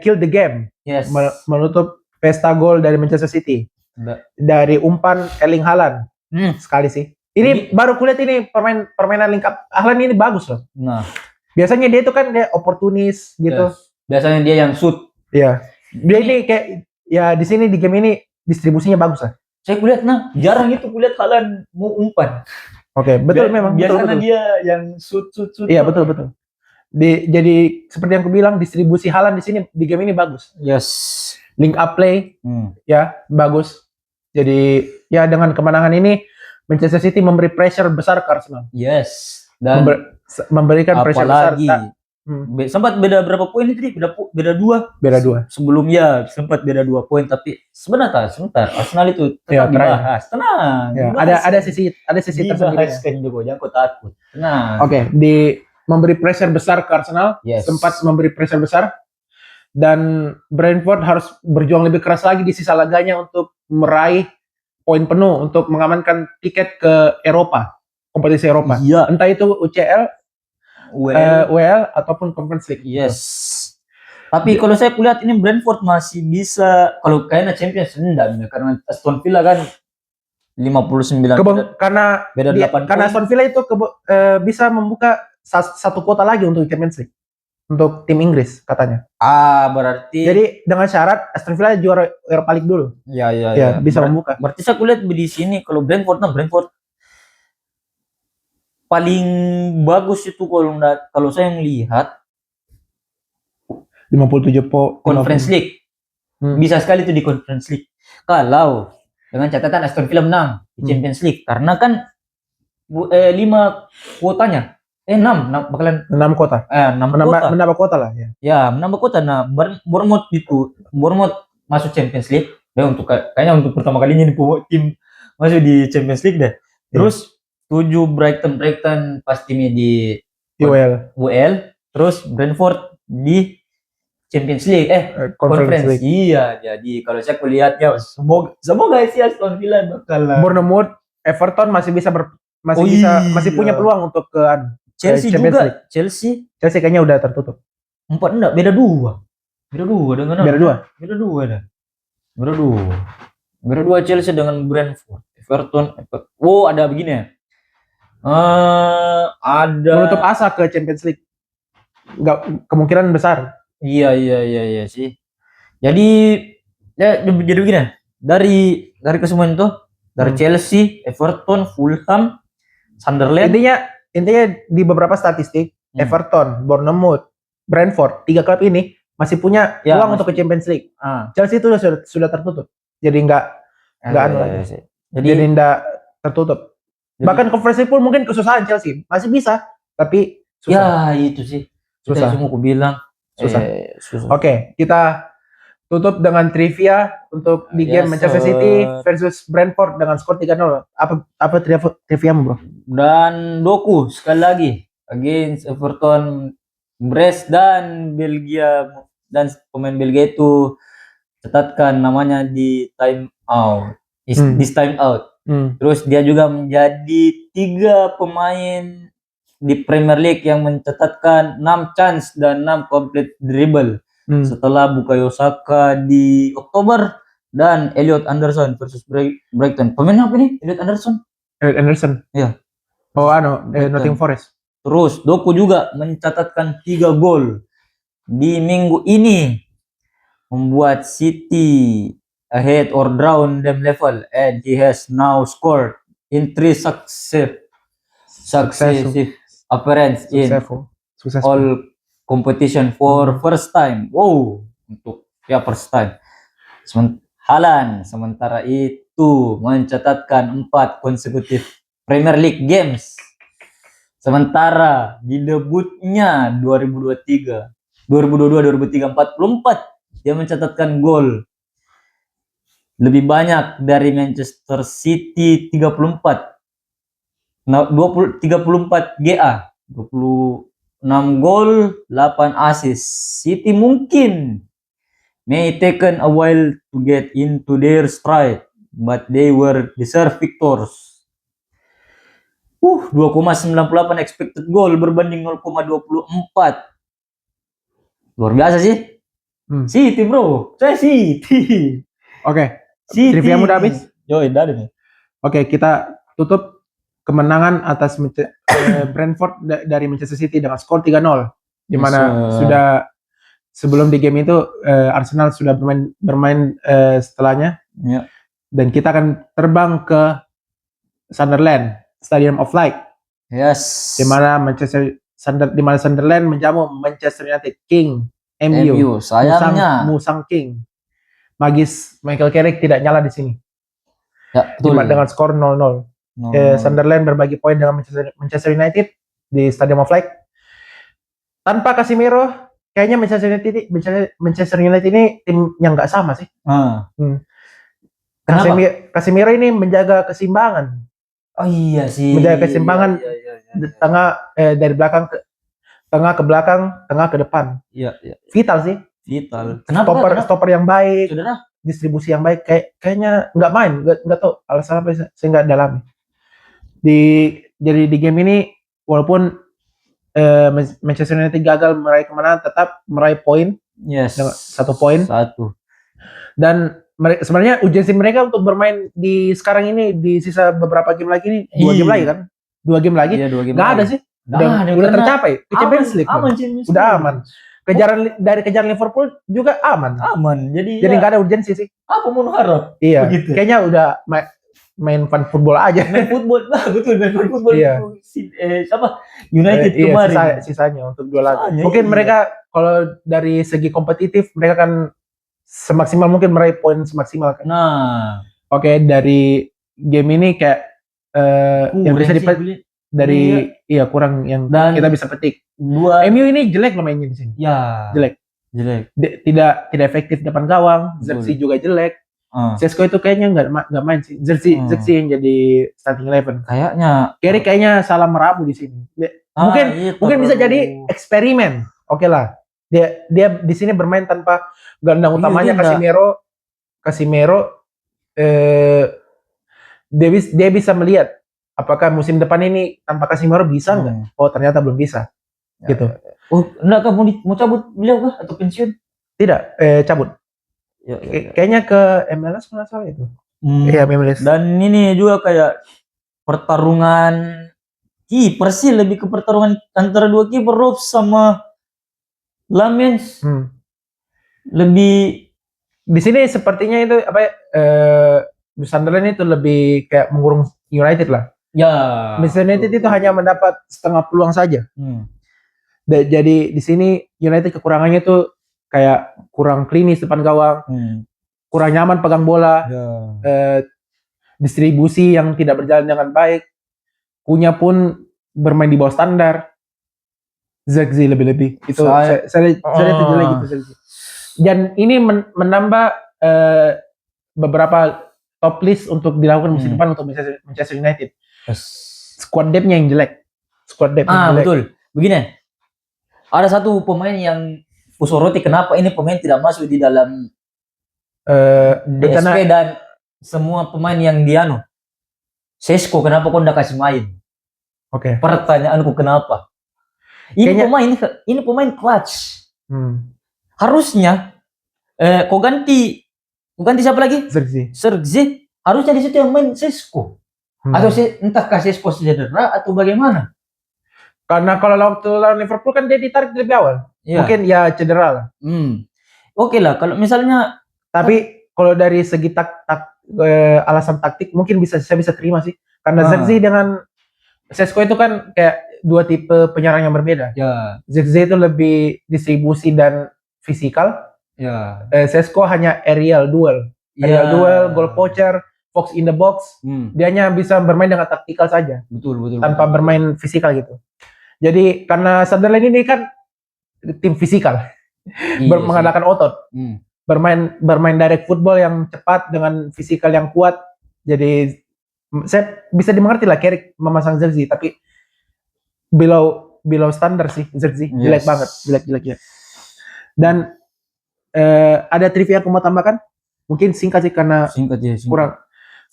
kill the game. Yes. Menutup pesta gol dari Manchester City. Dari umpan Erling Haaland. Sekali sih. Ini baru kulihat ini permainan lengkap Haaland ini bagus loh. Nah, biasanya dia itu kan dia oportunis gitu. Yes. Biasanya dia yang shoot. Iya. Dia ini kayak di sini di game ini distribusinya bagus lah. Saya kulihat jarang itu kulihat Haaland mau umpan. Oke, betul memang. Biasanya dia yang shoot. Iya, betul. Jadi seperti yang aku bilang, distribusi Haaland di sini di game ini bagus. Yes. Link up play ya bagus. Jadi ya dengan kemenangan ini Manchester City memberi pressure besar ke Arsenal. Yes. Dan memberikan pressure besar. Sempat beda berapa poin itu? Beda 2. Beda 2. Sebelumnya sempat beda 2 poin, tapi sebentar Arsenal itu tetap dibahas. Tenang. Ya, ada sisi tersendiri. Dibahaskan juga, jangan kau takut. Tenang. Oke, memberi pressure besar ke Arsenal. Yes. Sempat memberi pressure besar. Dan Brentford harus berjuang lebih keras lagi di sisa laganya untuk meraih poin penuh untuk mengamankan tiket ke Eropa, kompetisi Eropa. Iya. Entah itu UCL, WL ataupun Conference League. Yes. Tapi kalau saya lihat ini Brentford masih bisa, kalau kayaknya Champions enggak, karena Aston Villa kan 59. Karena Aston Villa itu bisa membuka satu kuota lagi untuk Champions League. Untuk tim Inggris katanya. Berarti. Jadi dengan syarat Aston Villa juara Europa League dulu. Ya. Bisa membuka. Berarti saya lihat di sini kalau Brentford paling bagus itu kalau saya melihat 57 poin Conference League. Bisa sekali itu di Conference League. Kalau dengan catatan Aston Villa menang di Champions League karena kan 5 kuotanya. 6 bakalan 6 kota. 6 kota. Menambah kota lah ya. Ya, menambah kota. Nah, Bournemouth masuk Champions League. Ya, kayaknya untuk pertama kalinya nih tim masuk di Champions League deh. Terus 7 Brighton pastinya di UEL. Terus Brentford di Champions League Conference League. Iya, jadi kalau saya kulihat ya semoga sih Aston Villa bakal Bournemouth, Everton masih punya peluang untuk ke Chelsea Champions juga. League. Chelsea kayaknya udah tertutup. 4 enggak, beda 2 dengan beda 2 Chelsea dengan Brentford. Everton. Oh, ada begini ya. Ada menutup asa ke Champions League. Enggak, kemungkinan besar. Iya sih. Jadi begini. Dari kesemuaan itu, dari Chelsea, Everton, Fulham, Sunderland. Intinya di beberapa statistik, Everton, Bournemouth, Brentford, 3 klub ini masih punya peluang untuk ke Champions League. Chelsea itu sudah tertutup. Jadi enggak tertutup. Bahkan Conference League pun mungkin kesusahan Chelsea. Masih bisa, tapi susah. Ya, itu sih. Susah. Semua aku bilang. Susah. Oke, kita tutup dengan trivia untuk di game Manchester City versus Brentford dengan skor 3-0. Apa triviamu, Bro? Dan doku sekali lagi against Everton, Brest dan Belgia, dan pemain Belgia itu catatkan namanya di time out. This time out. Terus dia juga menjadi 3 pemain di Premier League yang mencatatkan 6 chance dan 6 complete dribble. Setelah Bukayo Saka di Oktober dan Elliot Anderson versus Brighton. Pemain apa nih? Elliot Anderson? Iya. Oh, Nottingham Forest. Terus Doku juga mencatatkan 3 gol di minggu ini, membuat City ahead or down them level, and he has now scored in 3 successive appearance in all competition for first time. Wow, untuk first time. Haaland sementara itu mencatatkan 4 konsekutif Premier League games. Sementara di debutnya 2022-2023 44, dia mencatatkan gol lebih banyak dari Manchester City 34. Nah, 34 GA, 26 gol, 8 assist. City mungkin may taken a while to get into their stride, but they were deserved victors. 2,98 expected goal berbanding 0,24. Luar biasa sih. City, bro. Saya City. Oke. Trivia udah habis? Udah nih. Oke, kita tutup kemenangan atas Brentford dari Manchester City dengan skor 3-0. Di mana sudah sebelum di game itu Arsenal sudah bermain setelahnya. Ya. Dan kita akan terbang ke Sunderland, Stadium of Light. Yes. Di mana Sunderland menjamu Manchester United King MU. Sayangnya Musang King. Magis Michael Carrick tidak nyala di sini. Ya, betul. Dengan skor 0-0. Sunderland berbagi poin dengan Manchester United di Stadium of Light. Tanpa Casemiro, kayaknya Manchester United ini tim yang nggak sama sih. Casemiro ini menjaga keseimbangan. Oh iya sih. Menjaga keseimbangan tengah dari belakang ke tengah ke belakang, tengah ke depan. Iya. Vital sih. Kenapa? Stopper yang baik. Saudara? Distribusi yang baik. Kayaknya nggak main. Nggak tahu alasan apa saya nggak dalami. Jadi di game ini walaupun Manchester United gagal meraih kemenangan, tetap meraih poin. Yes. Dengan 1 poin. Dan sebenarnya urgensi mereka untuk bermain di sekarang ini di sisa beberapa game lagi ini 2 game lagi kan? 2 game lagi. Iya, 2 game nggak lagi. ada sih. Udah tercapai. Champions League. Udah aman. Kejaran Liverpool juga aman. Jadi nggak ada urgensi sih. Apa mau harap? Iya. Begitu. Kayaknya udah main fun football aja. Main football. Betul, main fun football. Iya. United kemarin. Sisanya untuk 2 lagi. Mungkin mereka kalau dari segi kompetitif mereka kan semaksimal mungkin meraih poin semaksimal kan. Nah, oke, dari game ini kayak yang dari kurang yang Dan kita bisa petik. Dua MU ini jelek loh mainnya di sini. ya Jelek. Tidak efektif depan gawang. Zirkzee juga jelek. Sesko itu kayaknya nggak main sih. Zirkzee yang jadi starting 11. Kayaknya kayaknya salah merabu di sini. Mungkin bisa jadi eksperimen. Oke lah. Dia di sini bermain tanpa gelandang utamanya Casemiro. Dia bisa melihat apakah musim depan ini tanpa Casemiro bisa nggak? Oh ternyata belum bisa. Gitu. Enggak mau cabut beliau kah atau pensiun? Tidak, cabut. Kayaknya ke MLS kalau salah itu. Iya, MLS. Dan ini juga kayak pertarungan kiper sih, lebih ke pertarungan antara dua kiper, Robs sama Lamens. Lebih di sini sepertinya itu Sunderland itu lebih kayak mengurung United lah. Ya. Manchester United itu hanya mendapat setengah peluang saja. Jadi di sini United kekurangannya tuh kayak kurang klinis depan gawang, kurang nyaman pegang bola, distribusi yang tidak berjalan dengan baik, Kunya pun bermain di bawah standar, Zirkzee lebih-lebih itu saya itu jelek gitu Zirkzee. Dan ini menambah beberapa top list untuk dilakukan musim depan untuk Manchester United. Squad depth-nya yang jelek. Betul. Begini, ada satu pemain yang kusoroti kenapa ini pemain tidak masuk di dalam DSP dan semua pemain yang Sesko, kenapa kau nggak kasih main? Oke. Pertanyaanku kenapa? Ini pemain clutch. Harusnya kau ganti siapa lagi? Zirkzee. Harusnya di situ yang main Sesko. Atau entah Sesko cedera atau bagaimana? Karena kalau waktu lawan Liverpool kan dia ditarik lebih awal. Mungkin ya cedera lah. Oke lah, kalau misalnya. Tapi kalau dari segi alasan taktik mungkin saya bisa terima sih. Karena Zirkzee dengan Sesko itu kan kayak dua tipe penyerang yang berbeda. Zirkzee itu lebih distribusi dan fisikal. Sesko hanya aerial duel, goal poacher, fox in the box. Dia hanya bisa bermain dengan taktikal saja. Betul. Tanpa bermain fisikal gitu. Jadi karena Sunderland ini kan tim fisikal, mengandalkan otot, bermain direct football yang cepat dengan fisikal yang kuat. Jadi saya bisa dimengerti lah Carrick memasang Zirkzee, tapi below standar sih Zirkzee, jelek banget, jelek. Dan ada trivia aku mau tambahkan, mungkin singkat sih karena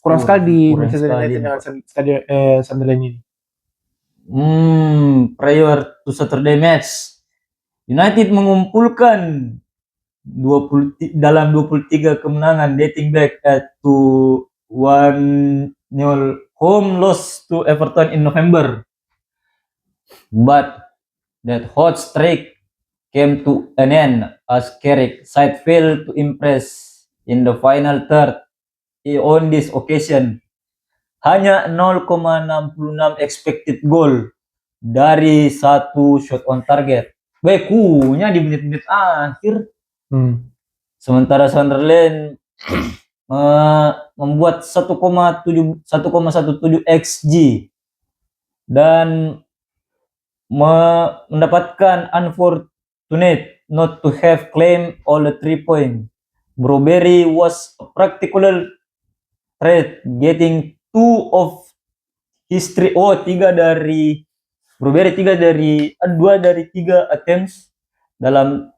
kurang sekali di Manchester United dengan Sunderland ini. Prior to Saturday match, United mengumpulkan dalam 23 kemenangan dating back to 1-0 home loss to Everton in November. But that hot streak came to an end as Carrick side failed to impress in the final third. On this occasion, hanya 0,66 expected goal dari satu shot on target. Kunya di menit-menit akhir. Sementara Sunderland membuat 1,17 XG dan mendapatkan unfortunate not to have claimed all the 3 points. Burberry was a practical threat, getting 2 of his 3. 2 dari 3 attempts dalam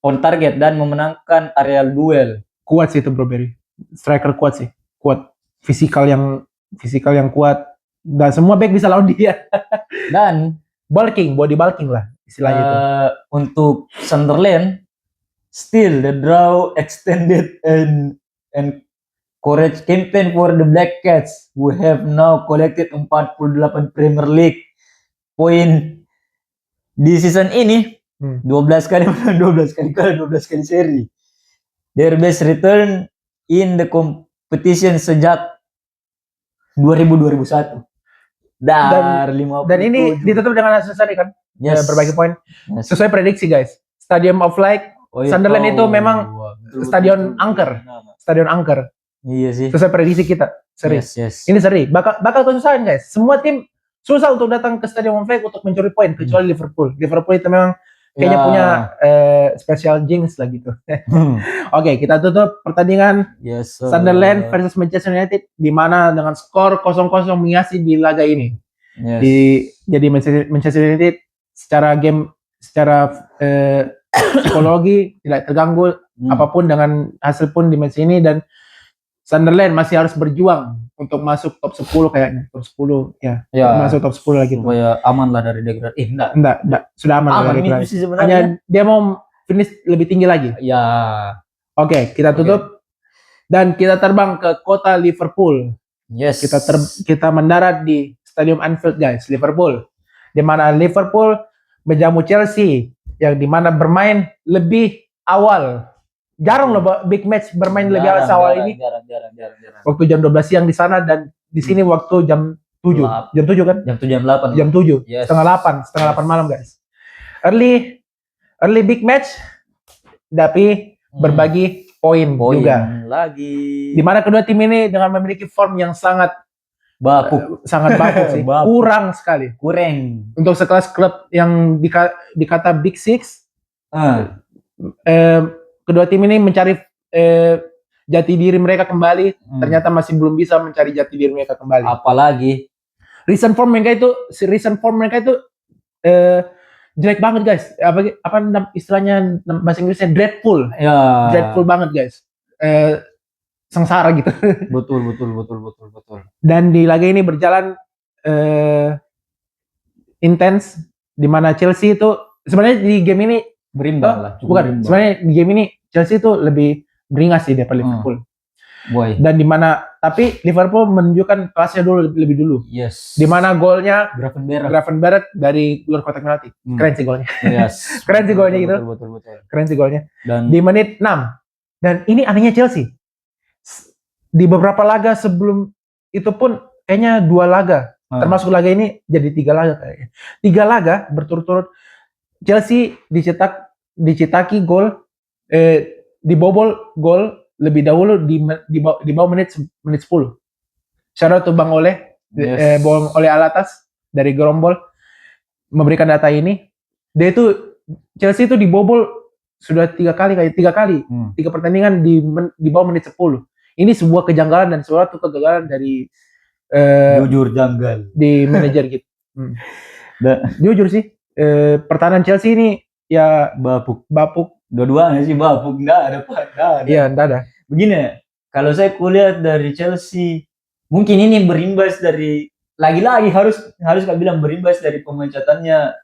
on target dan memenangkan aerial duel. Kuat sih itu Burberry. Striker kuat sih. Kuat. Fisikal yang kuat. Dan semua back bisa lawan dia. Dan body bulking lah istilahnya itu. Untuk Sunderland, still the draw extended and courage campaign for the Black Cats, who have now collected 48 Premier League poin di season ini. 12 kali menang, 12 kali kalah, 12 kali seri. Their best return in the competition sejak 2000-2001. Dan ini ditutup dengan hasil seri kan? Berbagi poin. Sesuai prediksi guys. Stadium of Light, Sunderland itu memang stadion angker. Iya sih. Sesuai prediksi kita, seri. Yes. Ini seri. Bakal kesusahan guys. Semua tim susah untuk datang ke Stadium Anfield untuk mencuri poin kecuali Liverpool. Liverpool itu memang kayaknya punya special jinx lah gitu. Oke, kita tutup pertandingan Sunderland versus Manchester United di mana dengan skor 0-0 menghiasi di laga ini. Jadi Manchester United secara psikologi tidak terganggu apapun dengan hasil pun di match ini, dan Sunderland masih harus berjuang untuk masuk top 10 kayaknya. Top 10 ya. Masuk top 10 lagi supaya aman lah dari degradasi. Enggak, sudah aman dari degradasi. Hanya dia mau finish lebih tinggi lagi. Ya. Oke, kita tutup dan kita terbang ke kota Liverpool. Yes. Kita mendarat di Stadium Anfield, guys, Liverpool. Di mana Liverpool menjamu Chelsea yang di mana bermain lebih awal. Jarang loh big match bermain lebih awal ini. Jarang. Waktu jam 12 siang di sana dan di sini waktu jam 7. Jam 7 kan? Jam 8. Jam 7. Yes. Setengah 8 malam, guys. Early big match tapi berbagi poin juga. Lagi. Di mana kedua tim ini dengan memiliki form yang sangat bapuk sih. Kurang sekali. Untuk sekelas klub yang dikata Big Six. Kedua tim ini mencari jati diri mereka kembali, ternyata masih belum bisa mencari jati diri mereka kembali. Apalagi recent form mereka itu jelek banget, guys. Apa istilahnya bahasa Inggrisnya dreadful. Ya. Dreadful banget, guys. Sengsara gitu. Betul. Dan di laga ini berjalan intens, di mana Chelsea itu sebenarnya di game ini berimbang lah. Sebenarnya di game ini Chelsea itu lebih beringas sih daripada Liverpool. Dan di mana tapi Liverpool menunjukkan kelasnya lebih dulu. Yes. Di mana golnya Gravenberch dari luar kotak penalti. Keren sih golnya. Yes. Keren sih golnya gitu. Betul. Keren sih golnya. Di menit 6. Dan ini anehnya Chelsea. Di beberapa laga sebelum itu pun kayaknya 2 laga. Termasuk laga ini jadi 3 laga kayaknya. 3 laga berturut-turut Chelsea dicitaki gol, dibobol gol lebih dahulu di bawah menit 10. Shout out to Bang Oleh, Bang Oleh Alatas dari Gerombol memberikan data ini. Chelsea itu dibobol sudah 3 kali, 3 pertandingan di bawah menit 10. Ini sebuah kejanggalan dan suatu kegagalan dari jujur janggal di manajer gitu. Jujur sih. Pertahanan Chelsea ini ya bapuk. Dua-duanya sih bapuk, enggak ada. Iya, enggak ada. Begini, kalau saya kulihat dari Chelsea, mungkin ini berimbas dari lagi-lagi harus kau bilang berimbas dari pemecatannya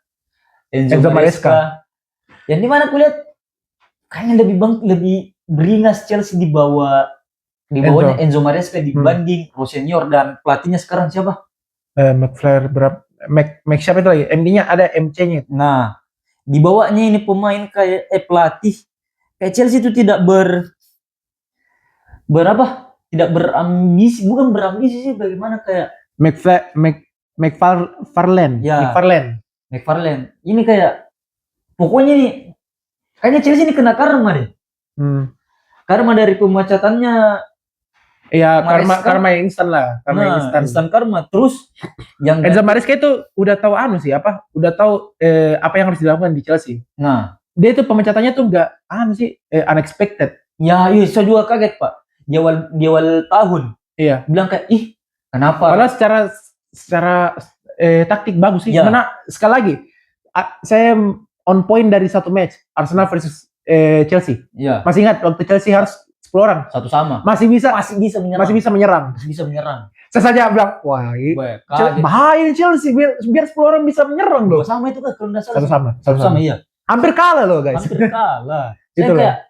Enzo Maresca. Yang dimana kulihat kayaknya lebih beringas Chelsea di bawahnya Enzo Maresca dibanding Rossinior, dan pelatihnya sekarang siapa? McFlare siapa itu lagi? MD-nya ada MC-nya. Nah, di bawahnya ini pemain kayak pelatih kayak Chelsea itu tidak berambisi, bukan berambisi sih, bagaimana kayak McFarlane. Ini kayak pokoknya nih kayaknya Chelsea ini kena karma deh. Karma dari pemecatannya. Iya, karma yang instan lah. Instan karma. Terus yang Enzo Maresca itu udah tahu udah tahu apa yang harus dilakukan di Chelsea. Nah, dia itu pemecatannya tuh enggak unexpected. Ya, iya, saya juga kaget, Pak. Di awal tahun. Iya. Bilang kayak, kenapa? Padahal secara taktik bagus sih. Karena sekali lagi saya on point dari satu match Arsenal versus Chelsea. Iya. Masih ingat waktu Chelsea harus 10 orang, satu sama. Masih bisa menyerang. Saya saja bilang, wah, bahaya Chelsea biar 10 orang bisa menyerang loh. Sama itu kan kalau enggak salah. Satu sama. Iya. Hampir kalah loh, guys. Saya kayak,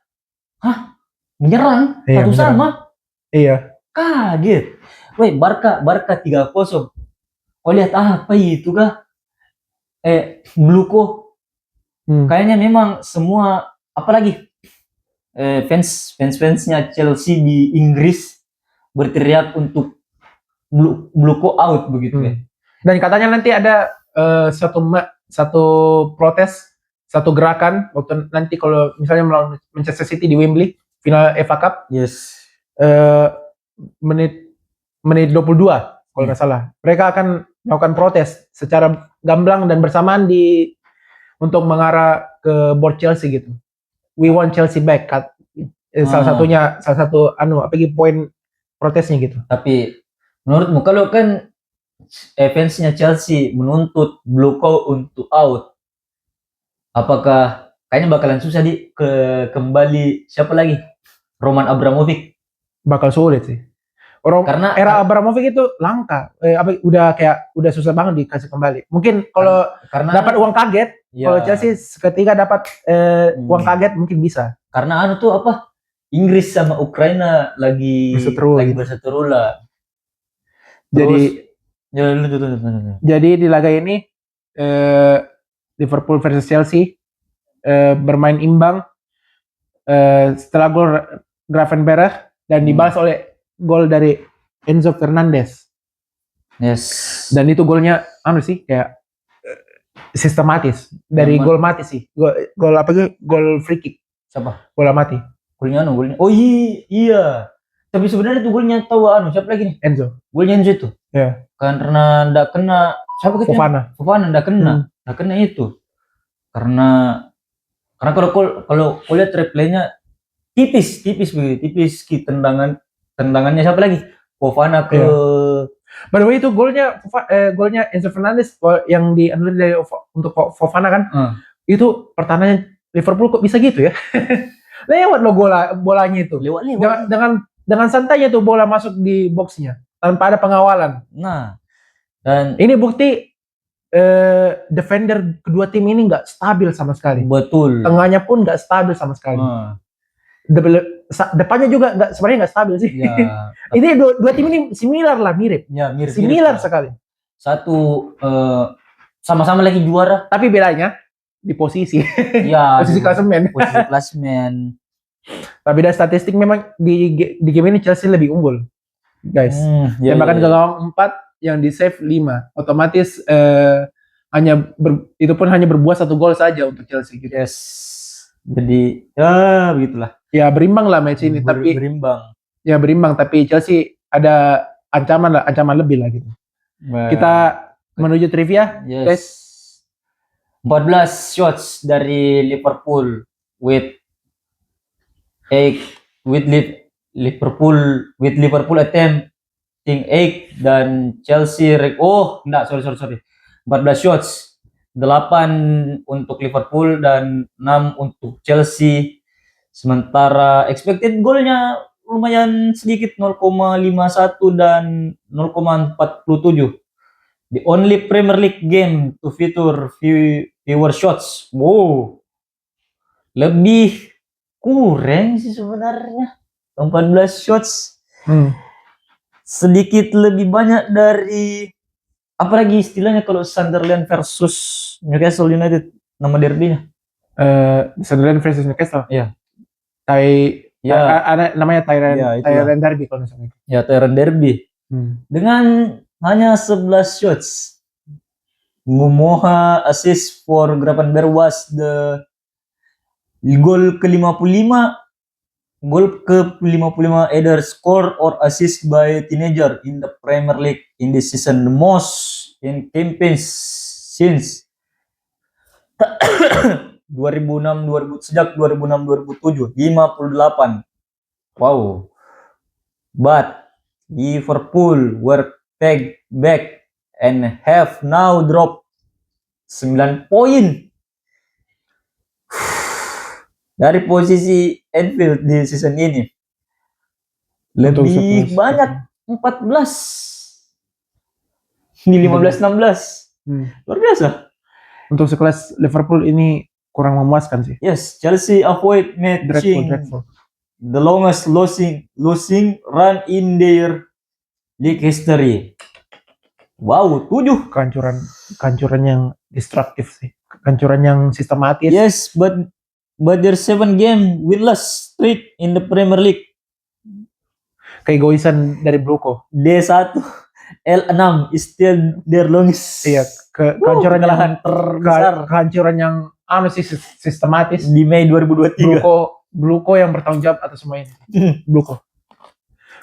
menyerang satu sama. Iya. Kaget. Barca 3-0. Oh, lihat apa itu kah? Bluko. Kayaknya memang semua, apalagi fansnya Chelsea di Inggris berteriak untuk Bluko out begitu ya. Dan katanya nanti ada satu protes, satu gerakan waktu nanti kalau misalnya melawan Manchester City di Wembley final FA Cup. Yes. Menit 22 kalau nggak salah. Mereka akan melakukan protes secara gamblang dan bersamaan untuk mengarah ke board Chelsea gitu. We want Chelsea back. Salah satu poin protesnya gitu. Tapi menurutmu kalau kan fansnya Chelsea menuntut Bluko untuk out, apakah kayaknya bakalan susah kembali siapa lagi? Roman Abramovich. Bakal sulit sih. Karena era Abramovich itu langka, udah susah banget dikasih kembali. Mungkin kalau dapat uang kaget, kalau Chelsea seketika dapat uang kaget mungkin bisa. Karena Inggris sama Ukraina lagi berseteru lah. Jadi di laga ini Liverpool versus Chelsea bermain imbang setelah gol Gravenberch dan dibalas oleh gol dari Enzo Fernandez. Yes. Dan itu golnya kayak sistematis dari gol mati sih. Gol free kick. Siapa? Gol mati. Golnya. Oh iya. Tapi sebenarnya itu golnya tahu siapa lagi nih? Enzo. Golnya Enzo itu. Ya. Karena enggak kena siapa gitu? Fofana enggak kena. Enggak kena itu. Karena kalau lihat replaynya tipis ki tendangannya siapa lagi? Fofana ke By the way itu golnya Enzo Fernandez yang dianulir dari untuk Fofana kan. Itu pertahanan Liverpool kok bisa gitu ya? Lewat loh bolanya itu. Lewat. Dengan santainya tuh bola masuk di boxnya tanpa ada pengawalan. Nah, dan ini bukti defender kedua tim ini nggak stabil sama sekali. Betul. Tengahnya pun nggak stabil sama sekali. Depannya juga sebenarnya nggak stabil sih. Ya, ini dua tim ini mirip. Ya, mirip sekali. Satu sama-sama lagi juara, tapi bedanya di posisi. Ya, posisi klasemen. Tapi dari statistik memang di game ini Chelsea lebih unggul, guys. Tembakan ke gawang 4, yang di save 5. Otomatis itu pun hanya berbuah 1 gol saja untuk Chelsea gitu. Yes. Jadi ya begitulah. Ya berimbang lah match ini, tapi berimbang tapi Chelsea ada ancaman lebih lah gitu. Kita menuju trivia, guys. 14 shots dari Liverpool with Liverpool attempting 8 dan Chelsea sorry. 14 shots, 8 untuk Liverpool dan 6 untuk Chelsea. Sementara expected goalnya lumayan sedikit, 0,51 dan 0,47. The only Premier League game to feature fewer shots. Wow. Lebih kurang sih sebenarnya. 14 shots. Sedikit lebih banyak dari apalagi istilahnya kalau Sunderland versus Newcastle United, nama derbynya. Sunderland versus Newcastle. Iya. Namanya Tyrant Derby kalau misalnya. Ya, Tyrant Derby. Dengan hanya 11 shots. Ngumoha assist for Gravenberch was the goal ke-55. Gol ke-55 either score or assist by teenager in the Premier League in this season, the most in campaigns since sejak 2006-2007, 58. Wow. But Liverpool were pegged back and have now dropped 9 poin dari posisi Anfield di season ini. Lebih banyak 14 di 15-16. Luar biasa. Untuk sekelas Liverpool ini kurang memuaskan sih. Yes, Chelsea avoid matching the longest losing run in their league history. Wow, 7. Kehancuran yang destruktif sih. Kehancuran yang sistematis. Yes, but their 7 game winless streak in the Premier League. Keegoisan dari Bluko. D1 L6 is still their longest. Iya, kehancuran yang sistematis di Mei 2023. Bluko yang bertanggung jawab atas semua ini. Bluko.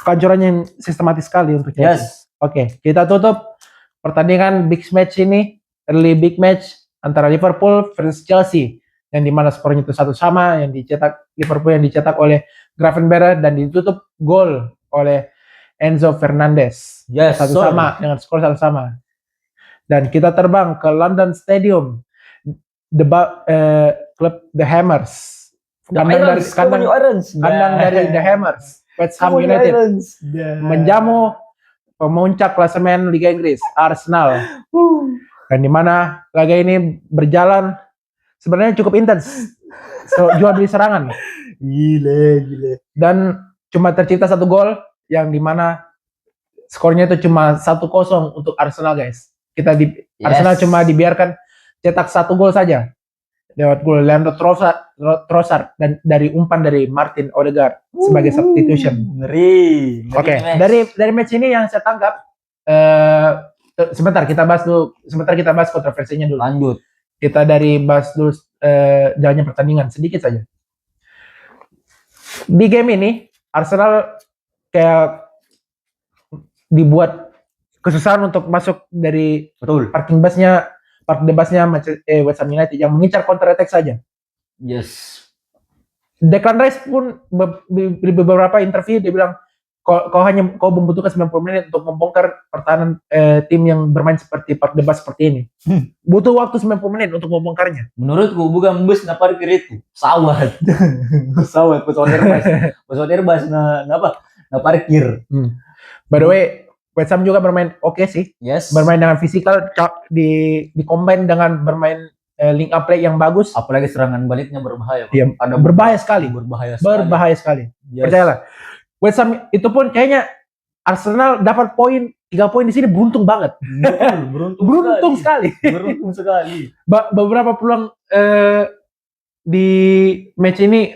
Kehancuran yang sistematis sekali untuk Chelsea. Yes. Oke, kita tutup pertandingan big match ini, early big match antara Liverpool versus Chelsea, yang dimana skornya itu 1-1, yang dicetak Liverpool yang dicetak oleh Gravenberch dan ditutup gol oleh Enzo Fernandez. Yes, 1-1 dengan skor 1-1. Dan kita terbang ke London Stadium, klub The Hammers. Kandang dari The Hammers, West Ham United, menjamu pemuncak klasemen Liga Inggris, Arsenal. Dan di mana laga ini berjalan sebenarnya cukup intens, jual beli serangan. Gile. Dan cuma tercipta 1 gol, yang dimana skornya itu cuma 1-0 untuk Arsenal, guys. Arsenal cuma dibiarkan cetak 1 gol saja lewat gol Leandro Trossard dan dari umpan dari Martin Odegaard sebagai substitution. Ngeri. Oke. Dari match ini yang saya tangkap, sebentar kita bahas kontroversinya dulu. Lanjut. Kita bahas dulu jalannya pertandingan sedikit saja. Di game ini Arsenal kayak dibuat kesusahan untuk masuk dari park the busnya West Ham United yang mengincar counter attack saja. Yes. Declan Rice pun di beberapa interview dia bilang kau membutuhkan 90 menit untuk membongkar pertahanan tim yang bermain seperti park the bus seperti ini. Butuh waktu 90 menit untuk membongkarnya. Menurutku bukan bus na parkir itu, pesawat. pesawat Airbus na parkir. By the way, West Ham juga bermain oke sih. Yes. Bermain dengan fisikal, di combine dengan bermain link up play yang bagus. Apalagi serangan baliknya berbahaya. Iya, berbahaya sekali. Berbahaya sekali. Yes. Percayalah. West Ham itu pun kayaknya Arsenal dapat 3 poin di sini beruntung banget. Beruntung sekali. Beberapa peluang di match ini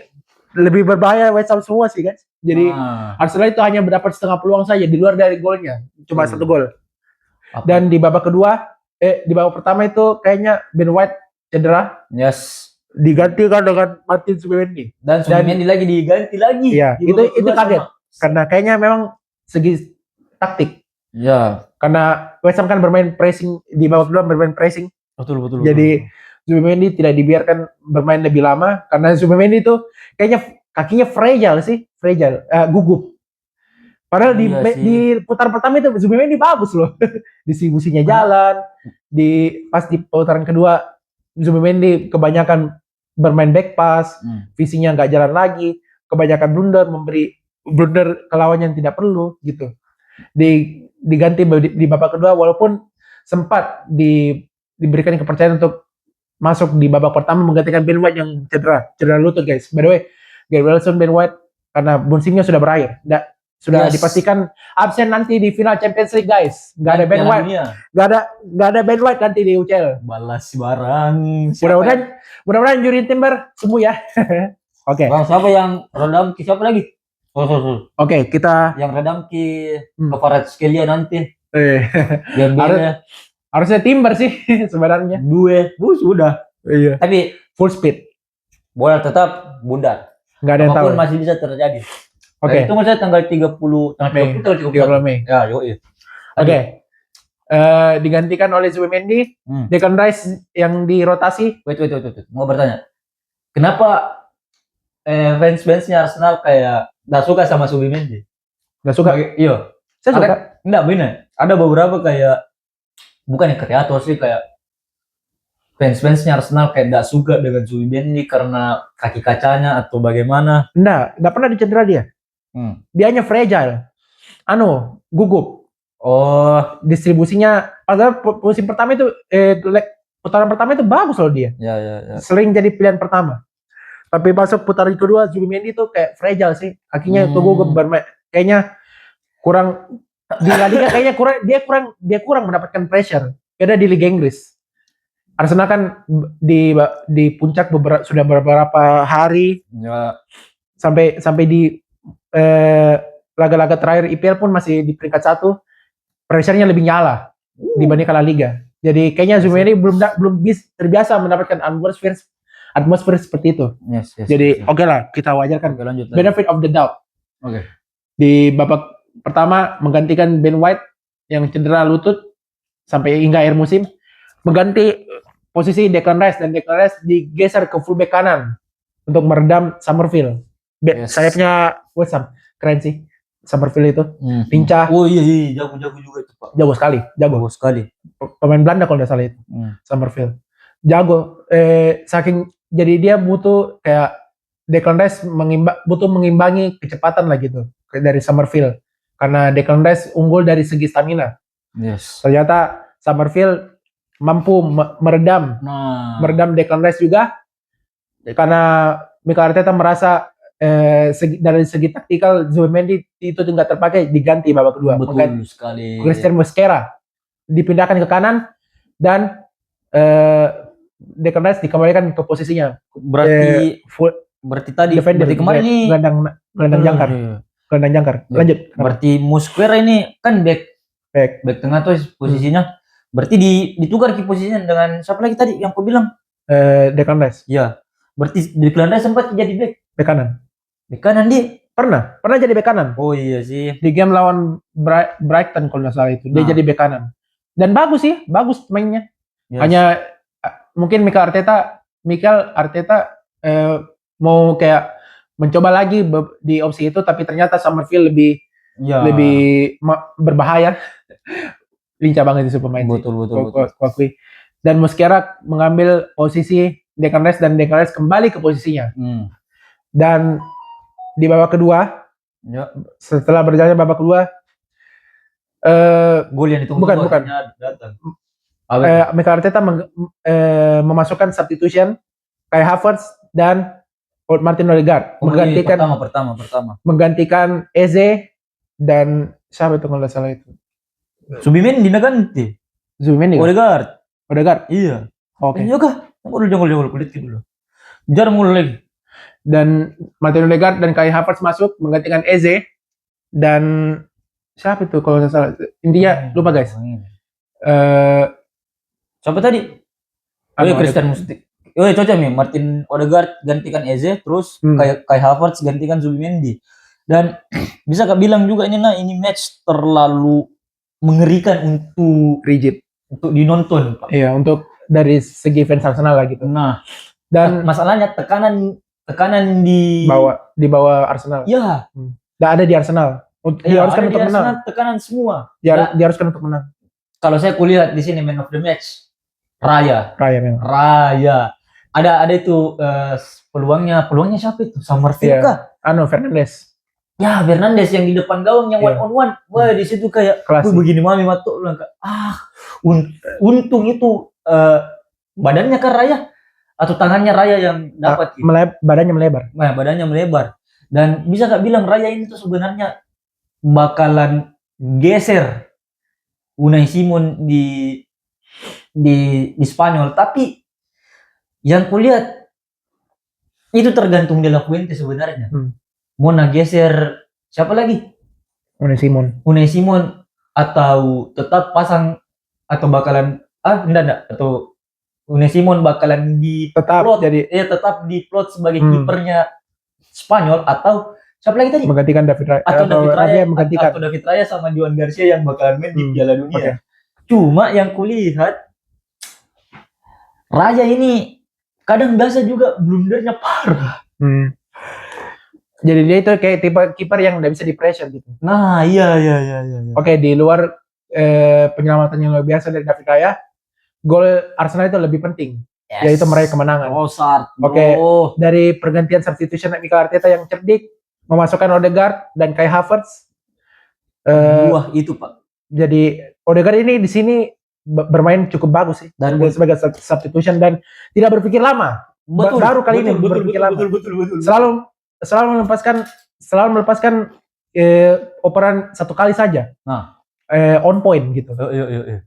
lebih berbahaya West Ham semua sih, guys. Jadi Arsenal itu hanya mendapat setengah peluang saja di luar dari golnya, cuma 1 gol. Dan di babak pertama itu kayaknya Ben White cedera. Yes. Digantikan dengan Martin Zubimendi. Dan Zubimendi lagi diganti lagi. Iya, itu kaget. Karena kayaknya memang segi taktik. Ya. Karena West Ham kan bermain pressing di babak kedua, bermain pressing. Betul. Jadi Zubimendi tidak dibiarkan bermain lebih lama karena Zubimendi itu kayaknya kakinya gugup. Padahal di putaran pertama itu Zubimendi bagus loh. Distribusinya jalan. Pas di putaran kedua Zubimendi kebanyakan bermain back pass, visinya nggak jalan lagi, kebanyakan memberi blunder ke lawan yang tidak perlu gitu. Diganti di babak kedua walaupun sempat diberikan kepercayaan untuk masuk di babak pertama menggantikan Ben White yang cedera lutut, guys. By the way, Gary Wilson, Ben White karena musimnya sudah berakhir, sudah dipastikan absen nanti di final Champions League, guys. Gak ada Ben White, gak ada Ben White nanti di UCL. Balas barang. Mudah-mudahan Jurien Timber sembuh ya. Oke. Bang, siapa yang redam siapa lagi? Oke, kita yang redam ke Kvaratskhelia nanti. Harusnya Timber sih sebenarnya. Sudah. Iya. Tapi full speed. Bola tetap bundar. Enggak ada yang tahu. Apapun masih bisa terjadi. Oke. Itu maksudnya tanggal 30 Mei. Ya, yoi. Oke. Digantikan oleh Zubimendi, Declan Rice yang dirotasi. Wait. Mau bertanya. Kenapa fans-fansnya Arsenal kayak gak suka sama Zubimendi? Gak suka? Iya. Saya suka. Enggak, benar. Ada beberapa kayak bukan kreator sih, kayak fans-fansnya Arsenal kayak gak suka dengan Zubimendi karena kaki kacanya atau bagaimana. Enggak pernah dicedera dia. Dia hanya fragile. Gugup. Oh, distribusinya padahal musim pertama itu putaran pertama itu bagus loh dia. Ya. Sering jadi pilihan pertama. Tapi masuk putaran kedua Zubimendi itu kayak fragile sih. Kakinya itu gugup, kayaknya kurang di La Liga, kayaknya dia kurang mendapatkan pressure. Beda di Liga Inggris. Arsenal kan di puncak sudah beberapa hari. Ya. Sampai di laga-laga terakhir IPL pun masih di peringkat 1. Pressure-nya lebih nyala dibandingkan La Liga. Jadi kayaknya Zubimendi belum terbiasa mendapatkan atmosfer seperti itu. Yes. Jadi oke lah, kita wajarkan. Lanjut. Benefit of the doubt. Oke. Di babak pertama menggantikan Ben White yang cedera lutut sampai hingga akhir musim, mengganti posisi Declan Rice, dan Declan Rice digeser ke fullback kanan untuk meredam Summerville. Sayapnya West Ham, keren sih Summerville itu, lincah. Oh iya, jago juga itu Pak. Jago sekali. Pemain Belanda kalau nggak salah itu, Summerville. Jago. Saking jadi dia butuh kayak Declan Rice butuh mengimbangi kecepatan lah gitu dari Summerville, karena Declan Rice unggul dari segi stamina. Ternyata Summerville mampu meredam Declan Rice juga, karena Mikel Arteta merasa dari segi taktikal Zubimendi itu nggak terpakai, diganti babak kedua. Betul sekali. Christian Mosquera dipindahkan ke kanan dan Declan Rice dikembalikan ke posisinya. Berarti tadi defender, berarti kemarin ini gelandang jangkar. Lanjut. Berarti Mosquera ini kan back tengah tuh posisinya. Berarti ditukar ke posisinya dengan siapa lagi tadi yang aku bilang? Declan Rice. Iya. Berarti Declan Rice sempat jadi back kanan. Back kanan dia pernah jadi back kanan. Oh iya sih. Di game lawan Brighton kalau nggak salah itu dia jadi back kanan. Dan bagus mainnya. Hanya mungkin Mikel Arteta mau kayak mencoba lagi di opsi itu, tapi ternyata Summerville lebih berbahaya. Lincah banget itu pemain. Betul. Dan Mosquera mengambil posisi Declan Rice dan Declan Rice kembali ke posisinya. Dan di babak kedua, setelah berjalannya babak kedua, gol yang ditunggu bukan. Datang. Mikel Arteta memasukkan substitution Kai Havertz dan Martin Odegaard, menggantikan pertama. Menggantikan Eze dan siapa itu kalau nggak salah itu. Zubimendi diganti. Odegaard. Iya. Oke. Juga. Jangan kulit dulu. Jarang mulai lagi. Dan Martin Odegaard dan Kai Havertz masuk menggantikan Eze dan siapa itu kalau nggak salah. Intinya lupa guys. Siapa tadi? Christian Musti. Cocok nih, Martin Odegaard gantikan Eze, terus Kai Havertz gantikan Zubimendi. Dan bisa kak bilang juga ini match terlalu mengerikan untuk rigid untuk dinonton Pak. Iya, untuk dari segi fans Arsenal lah gitu. Nah, dan masalahnya tekanan di bawah Arsenal. Iya. Nggak ada di Arsenal. Diharuskan untuk menang. Tekanan semua. Diharuskan untuk menang. Kalau saya kulihat di sini man of the match Raya memang. Ada itu peluangnya siapa itu? Summerville kah? Fernandes. Ya, Fernandes yang di depan gawang yang one on one. Wah, di situ kayak begini mami matuk bilang untung itu badannya kan Raya atau tangannya Raya yang dapat gitu. Badannya melebar. Nah, badannya melebar. Dan bisa gak bilang Raya ini tuh sebenarnya bakalan geser Unai Simon di Spanyol, tapi yang kulihat itu tergantung De La Fuente sebenarnya. Mau geser siapa lagi? Unai Simon atau tetap pasang atau bakalan enggak atau Unai Simon bakalan tetap diplot sebagai kipernya Spanyol, atau siapa lagi tadi? Menggantikan David Raya. Atau David Raya sama Juan Garcia yang bakalan main di Piala Dunia. Cuma yang kulihat Raya ini kadang biasa juga blundernya parah. Jadi dia itu kayak tipe kiper yang nggak bisa di pressure gitu. Nah, iya. Oke, di luar penyelamatan yang luar biasa dari David Raya, gol Arsenal itu lebih penting, yaitu meraih kemenangan. Oke, dari pergantian substitution Mikel Arteta yang cerdik, memasukkan Odegaard dan Kai Havertz. Wah, itu Pak. Jadi Odegaard ini di sini bermain cukup bagus sih, dan sebagai substitution dan tidak berpikir lama. Baru kali ini berpikir lama. Betul. Selalu melepaskan operan satu kali saja. On point gitu. Iya.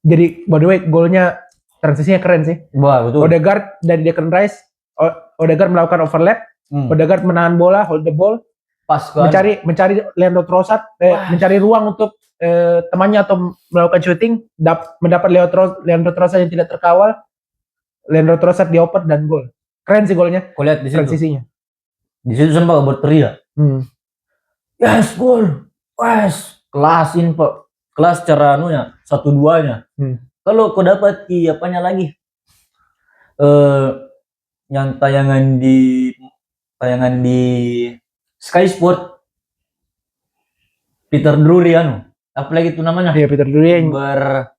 Jadi by the way golnya transisinya keren sih. Wah, betul. Odegaard dari Declan Rice, Odegaard melakukan overlap, Odegaard menahan bola, hold the ball, pas kan. Mencari Leandro Trossard, mencari ruang untuk temannya atau melakukan shooting, mendapat Leandro Trossard yang tidak terkawal. Leandro Trossard dioper dan gol. Keren sih golnya. Kau lihat di situ. Transisinya. Di situ sempat berteriak. Yes, gol. Yes, kelasin Pak. kelas cara anunya 1-2-nya. Kalau kau dapat di apanya lagi? Yang tayangan di Sky Sport, Peter Drury apalagi itu namanya? Iya, Peter Drury yang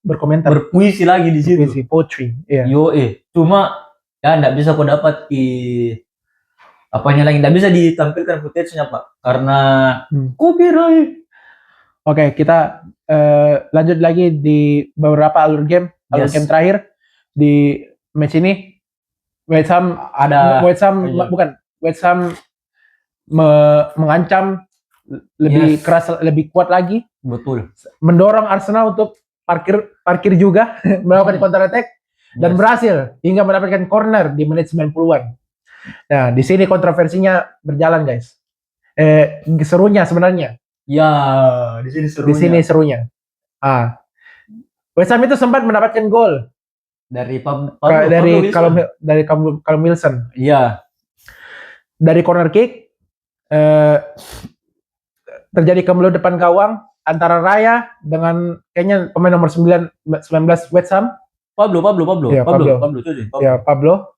berkomentar, berpuisi lagi di situ. Puisi, poetry. Iya. Cuma ya enggak bisa kau dapat di apanya lagi, enggak bisa ditampilkan footage-nya, Pak, karena copyright. Oke, kita lanjut lagi di beberapa alur game terakhir di match ini. West Ham mengancam lebih keras, lebih kuat lagi. Betul. Mendorong Arsenal untuk parkir juga, melakukan counter attack dan berhasil hingga mendapatkan corner di menit 90-an. Nah, di sini kontroversinya berjalan, guys. Serunya sebenarnya. Ya, di sini serunya. West Ham itu sempat mendapatkan gol dari Callum Wilson. Iya. Dari corner kick terjadi kemelut depan gawang antara Raya dengan kayaknya pemain nomor 19 West Ham. Pablo. Ya, Pablo.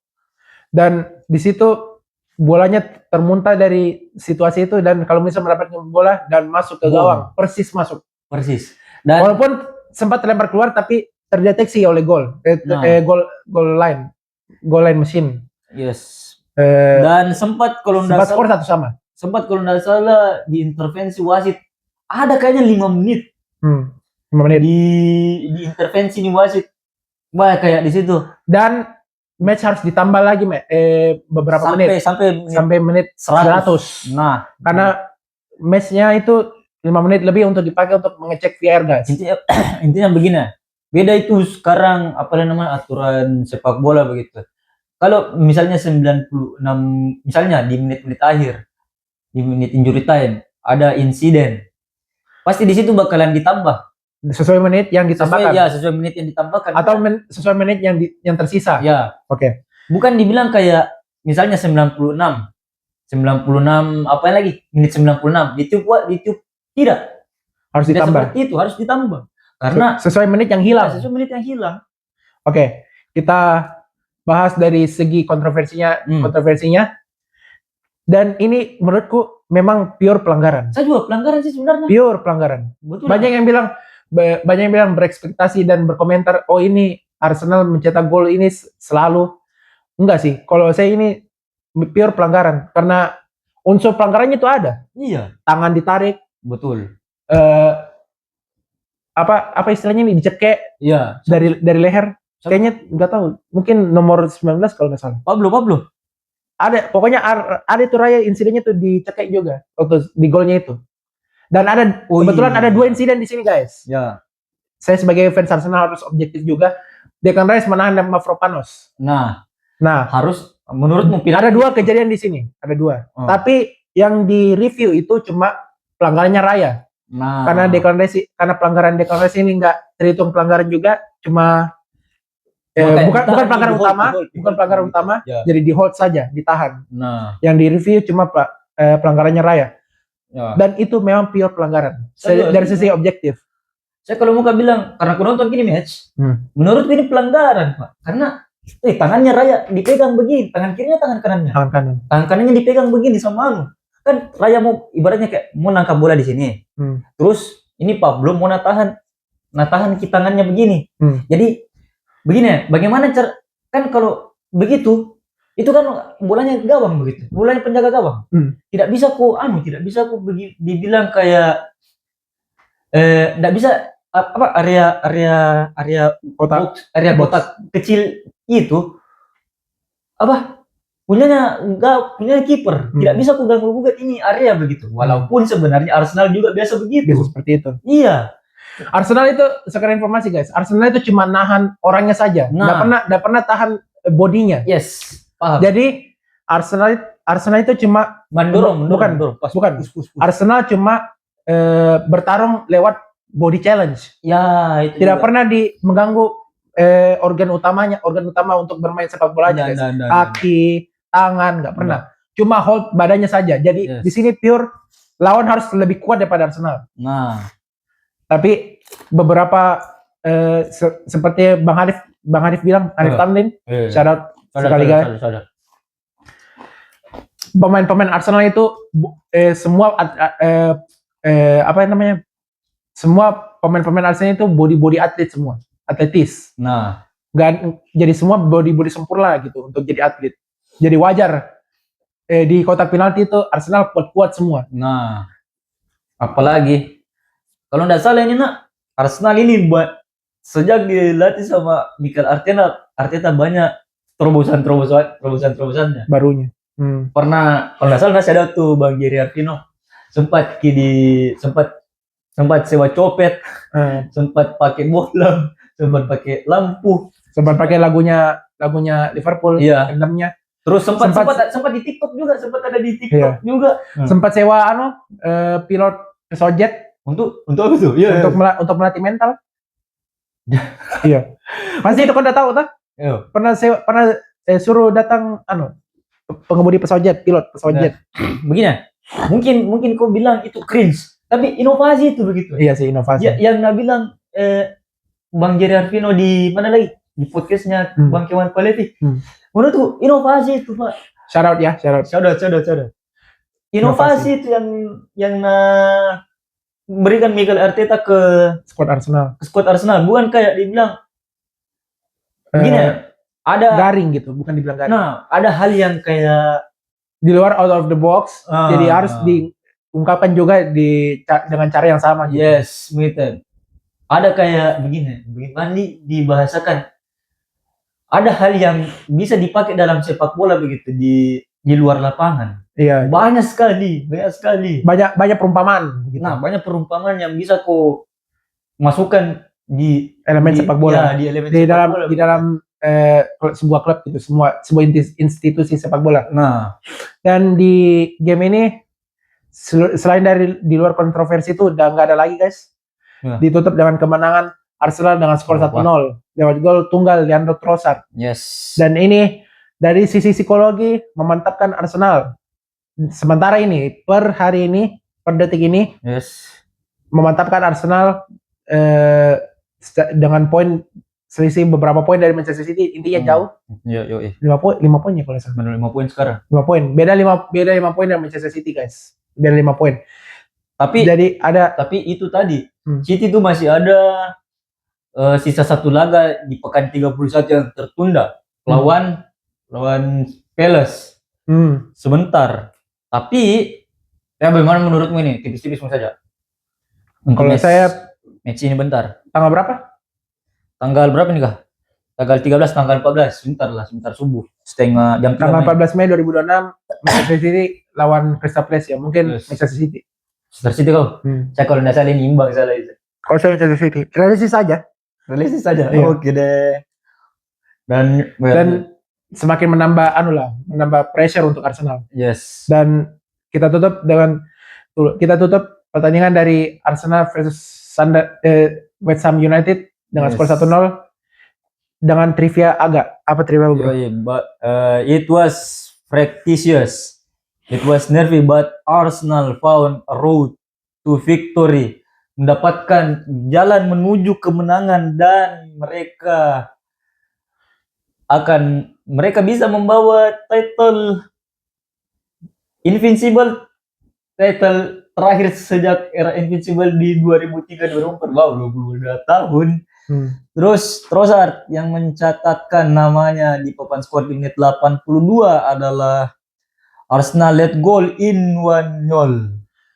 Dan di situ bolanya termuntah dari situasi itu dan kalau bisa mendapatkan bola dan masuk ke gawang, persis masuk. Dan walaupun sempat terlempar keluar tapi terdeteksi oleh gol line mesin. Yes. Dan sempat kalau skor 1-1. Sempat kalau nggak salah di intervensi wasit ada kayaknya 5 menit. 5 menit di intervensi nih wasit. Wah, kayak di situ. Dan match harus ditambah lagi, beberapa menit sampai menit 100. Nah, karena matchnya itu 5 menit lebih untuk dipakai untuk mengecek VAR, guys. Intinya begini. Beda itu sekarang aturan sepak bola begitu. Kalau misalnya 96 misalnya di menit-menit akhir, di menit injury time ada insiden, pasti di situ bakalan ditambah sesuai menit yang ditambahkan. Sesuai menit yang ditambahkan atau sesuai menit yang tersisa. Ya. Oke. Bukan dibilang kayak misalnya 96 apa lagi menit 96 ditiup tidak harus ditambah. Seperti itu harus ditambah karena sesuai menit yang hilang. Oke, kita bahas dari segi kontroversinya. Dan ini menurutku memang pure pelanggaran. Saya juga pelanggaran sih sebenarnya. Pure pelanggaran. Betul. Banyak yang bilang berekspektasi dan berkomentar, oh ini Arsenal mencetak gol ini selalu. Enggak sih. Kalau saya ini pure pelanggaran karena unsur pelanggarannya itu ada. Iya. Tangan ditarik. Betul. Apa istilahnya ini dicekek. Iya. Dari leher. Kayaknya nggak tahu. Mungkin nomor 19 kalau nggak salah. Pablo. Ada, pokoknya ada tuh Raya insidennya tuh dicekek juga waktu di golnya itu. Dan ada kebetulan ada 2 insiden di sini, guys. Ya. Saya sebagai fans Arsenal harus objektif juga. Declan Rice menahan Mavropanos. Nah, harus menurutmu ada 2 kejadian di sini, ada 2. Tapi yang di review itu cuma pelanggarannya Raya. Nah, karena pelanggaran Declan Rice ini nggak terhitung pelanggaran juga, cuma bukan pelanggaran utama, ya. Jadi di hold saja, ditahan. Nah, yang di review cuma pelanggarannya Raya. Ya. Dan itu memang pure pelanggaran dari sisi objektif. Saya kalau mau bilang karena aku nonton gini match, menurut ini pelanggaran, Pak. Karena tangannya Raya dipegang begini, tangan kirinya tangan kanannya. Tangan kanannya dipegang begini sama kan Raya mau ibaratnya kayak mau nangkap bola di sini. Terus ini Pablo mau tahan tangannya begini. Jadi begini, bagaimana kan kalau begitu itu kan bolanya gawang begitu, bolanya penjaga gawang. Tidak bisa dibilang kayak tidak bisa area kotak kecil itu punyanya kiper. Tidak bisa ku ganggu gugat ini area begitu. Walaupun sebenarnya Arsenal juga biasa begitu. Biasa seperti itu. Iya. Arsenal itu sekarang informasi, guys. Arsenal itu cuma nahan orangnya saja. Nggak pernah tahan bodinya. Yes. Paham. Jadi Arsenal itu cuma mendorong. Bukan. Arsenal cuma bertarung lewat body challenge. Ya, itu tidak juga pernah mengganggu organ utama untuk bermain sepak bola aja, guys. Kaki, tangan nggak pernah. Cuma hold badannya saja. Jadi di sini pure lawan harus lebih kuat daripada Arsenal. Nah, Tapi beberapa seperti Bang Arif bilang, Arif Tamrin, shout out sekali guys. Pemain-pemain Arsenal itu semua apa namanya? Semua pemain-pemain Arsenal itu body atlet semua, atletis. Nah, jadi semua body sempurna gitu untuk jadi atlet. Jadi wajar di kotak penalti itu Arsenal kuat semua. Nah, apalagi kalau nggak salah ini Arsenal ini sejak dilatih sama Mikel Arteta banyak terobosannya. Barunya. Pernah kalau nggak salah masih ada tuh Bang Giri Artino sempat sewa copet, sempat pakai bohlam, sempat pakai lampu, sempat pakai lagunya Liverpool, iya. endemnya. Terus sempat di TikTok juga, sempat ada di TikTok juga. Sempat sewa pilot pesawat jet untuk apa tuh? Iya. Untuk melatih mental. Iya. Pasti itu kan udah tahu tuh. Pernah suruh datang pengemudi pesawat jet, pilot pesawat jet. Begini, mungkin kau bilang itu cringe, tapi inovasi itu begitu. Iya sih, inovasi. Yang nggak bilang Bang Jerry Arvino di mana lagi? Di podcastnya Bang Kewan Palevi. Menurut tuh inovasi itu, Pak. Shout out ya, shout out. Inovasi itu yang berikan Mikel Arteta ke squad Arsenal. Bukan kayak dibilang begini, ada garing gitu, bukan dibilang garing. Nah, ada hal yang kayak di luar out of the box, jadi harus diungkapkan juga dengan cara yang sama gitu. Yes, betul. Ada kayak begini dibahasakan. Ada hal yang bisa dipakai dalam sepak bola begitu di luar lapangan. Iya. Banyak sekali. Banyak perumpamaan gitu. Nah, banyak perumpamaan yang bisa kau masukkan di elemen sepak bola. Ya, di dalam sebuah klub gitu, sebuah institusi sepak bola. Nah, dan di game ini selain dari di luar kontroversi itu udah nggak ada lagi guys. Ditutup dengan kemenangan Arsenal dengan skor 1-0 lewat gol tunggal Leandro Trossard. Yes. Dan ini dari sisi psikologi memantapkan Arsenal. Sementara ini per detik ini, memantapkan Arsenal dengan poin selisih beberapa poin dari Manchester City, intinya jauh. Iya. 5 poin ya kalau saya. Benar 5 poin sekarang. 5 poin. Beda 5 poin dari Manchester City, guys. Beda 5 poin. Tapi itu tadi City itu masih ada sisa satu laga di pekan 31 yang tertunda lawan Palace. Sebentar. Tapi bagaimana menurutmu ini? Tipis-tipis saja. Kalau saya match ini bentar. Tanggal berapa? Tanggal berapa nih kah? Tanggal 13, tanggal 14. Sebentar subuh. Setengah jam 3. Tanggal 14 Mei 2026 Manchester City lawan Crystal Palace ya. Mungkin Manchester City. Manchester City kau? Saya kalau tidak salah ini imbang salah itu. Kalau saya Manchester City. Realistis saja. Iya. Oke deh. Dan semakin menambah pressure untuk Arsenal. Yes. Dan kita tutup pertandingan dari Arsenal versus West Ham United dengan skor 1-0 dengan trivia apa trivia bro? It was fractious. It was nervy, but Arsenal found a road to victory. Mendapatkan jalan menuju kemenangan dan mereka bisa membawa title Invincible, title terakhir sejak era Invincible di 2003-2004. Wow, 22 tahun. Terus Trossard yang mencatatkan namanya di papan skor di menit 82 adalah Arsenal led goal in 1-0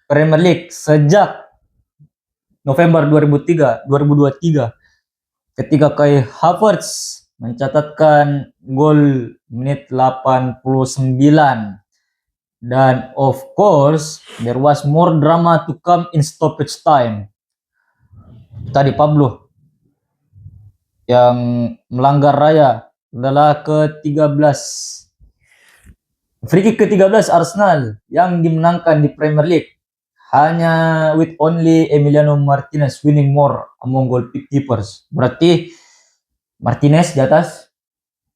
Premier League sejak November 2023 ketika Kai Havertz mencatatkan gol menit 89. Dan of course there was more drama to come in stoppage time. Tadi Pablo yang melanggar raya adalah ke-13. Free kick ke-13 Arsenal yang dimenangkan di Premier League. Hanya with only Emiliano Martinez winning more among goalkeepers. Berarti Martinez di atas,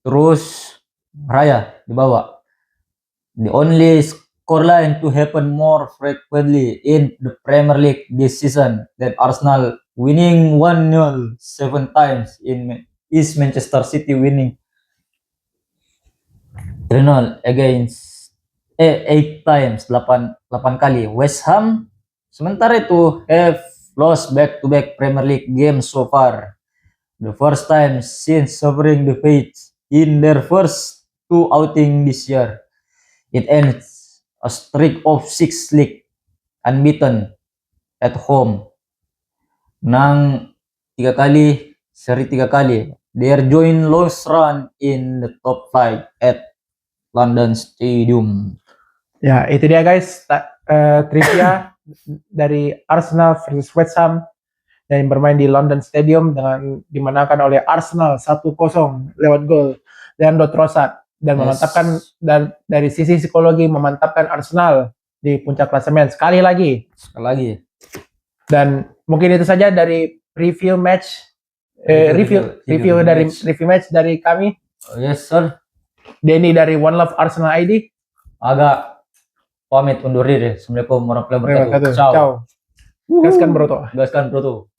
terus Raya di bawah. The only scoreline to happen more frequently in the Premier League this season than Arsenal winning 1-0 7 times is Manchester City winning 3-0 against 8 times 8 kali. West Ham sementara itu have lost back-to-back Premier League games so far. The first time since suffering defeat in their first 2 outing this year. It ends a streak of 6 league unbeaten at home. Menang 3 kali, seri 3 kali. Their joint loss run in the top 5 at London Stadium. Ya, itu dia guys, trivia dari Arsenal versus West Ham yang bermain di London Stadium dengan dimenangkan oleh Arsenal 1-0 lewat gol Leandro Trossard dan memantapkan, dan dari sisi psikologi memantapkan Arsenal di puncak klasemen sekali lagi. Dan mungkin itu saja dari review match dari kami. Yes sir. Denny dari One Love Arsenal ID. Agak pamit undur diri. Assalamualaikum warahmatullahi wabarakatuh. Ciao. Gaskan Broto.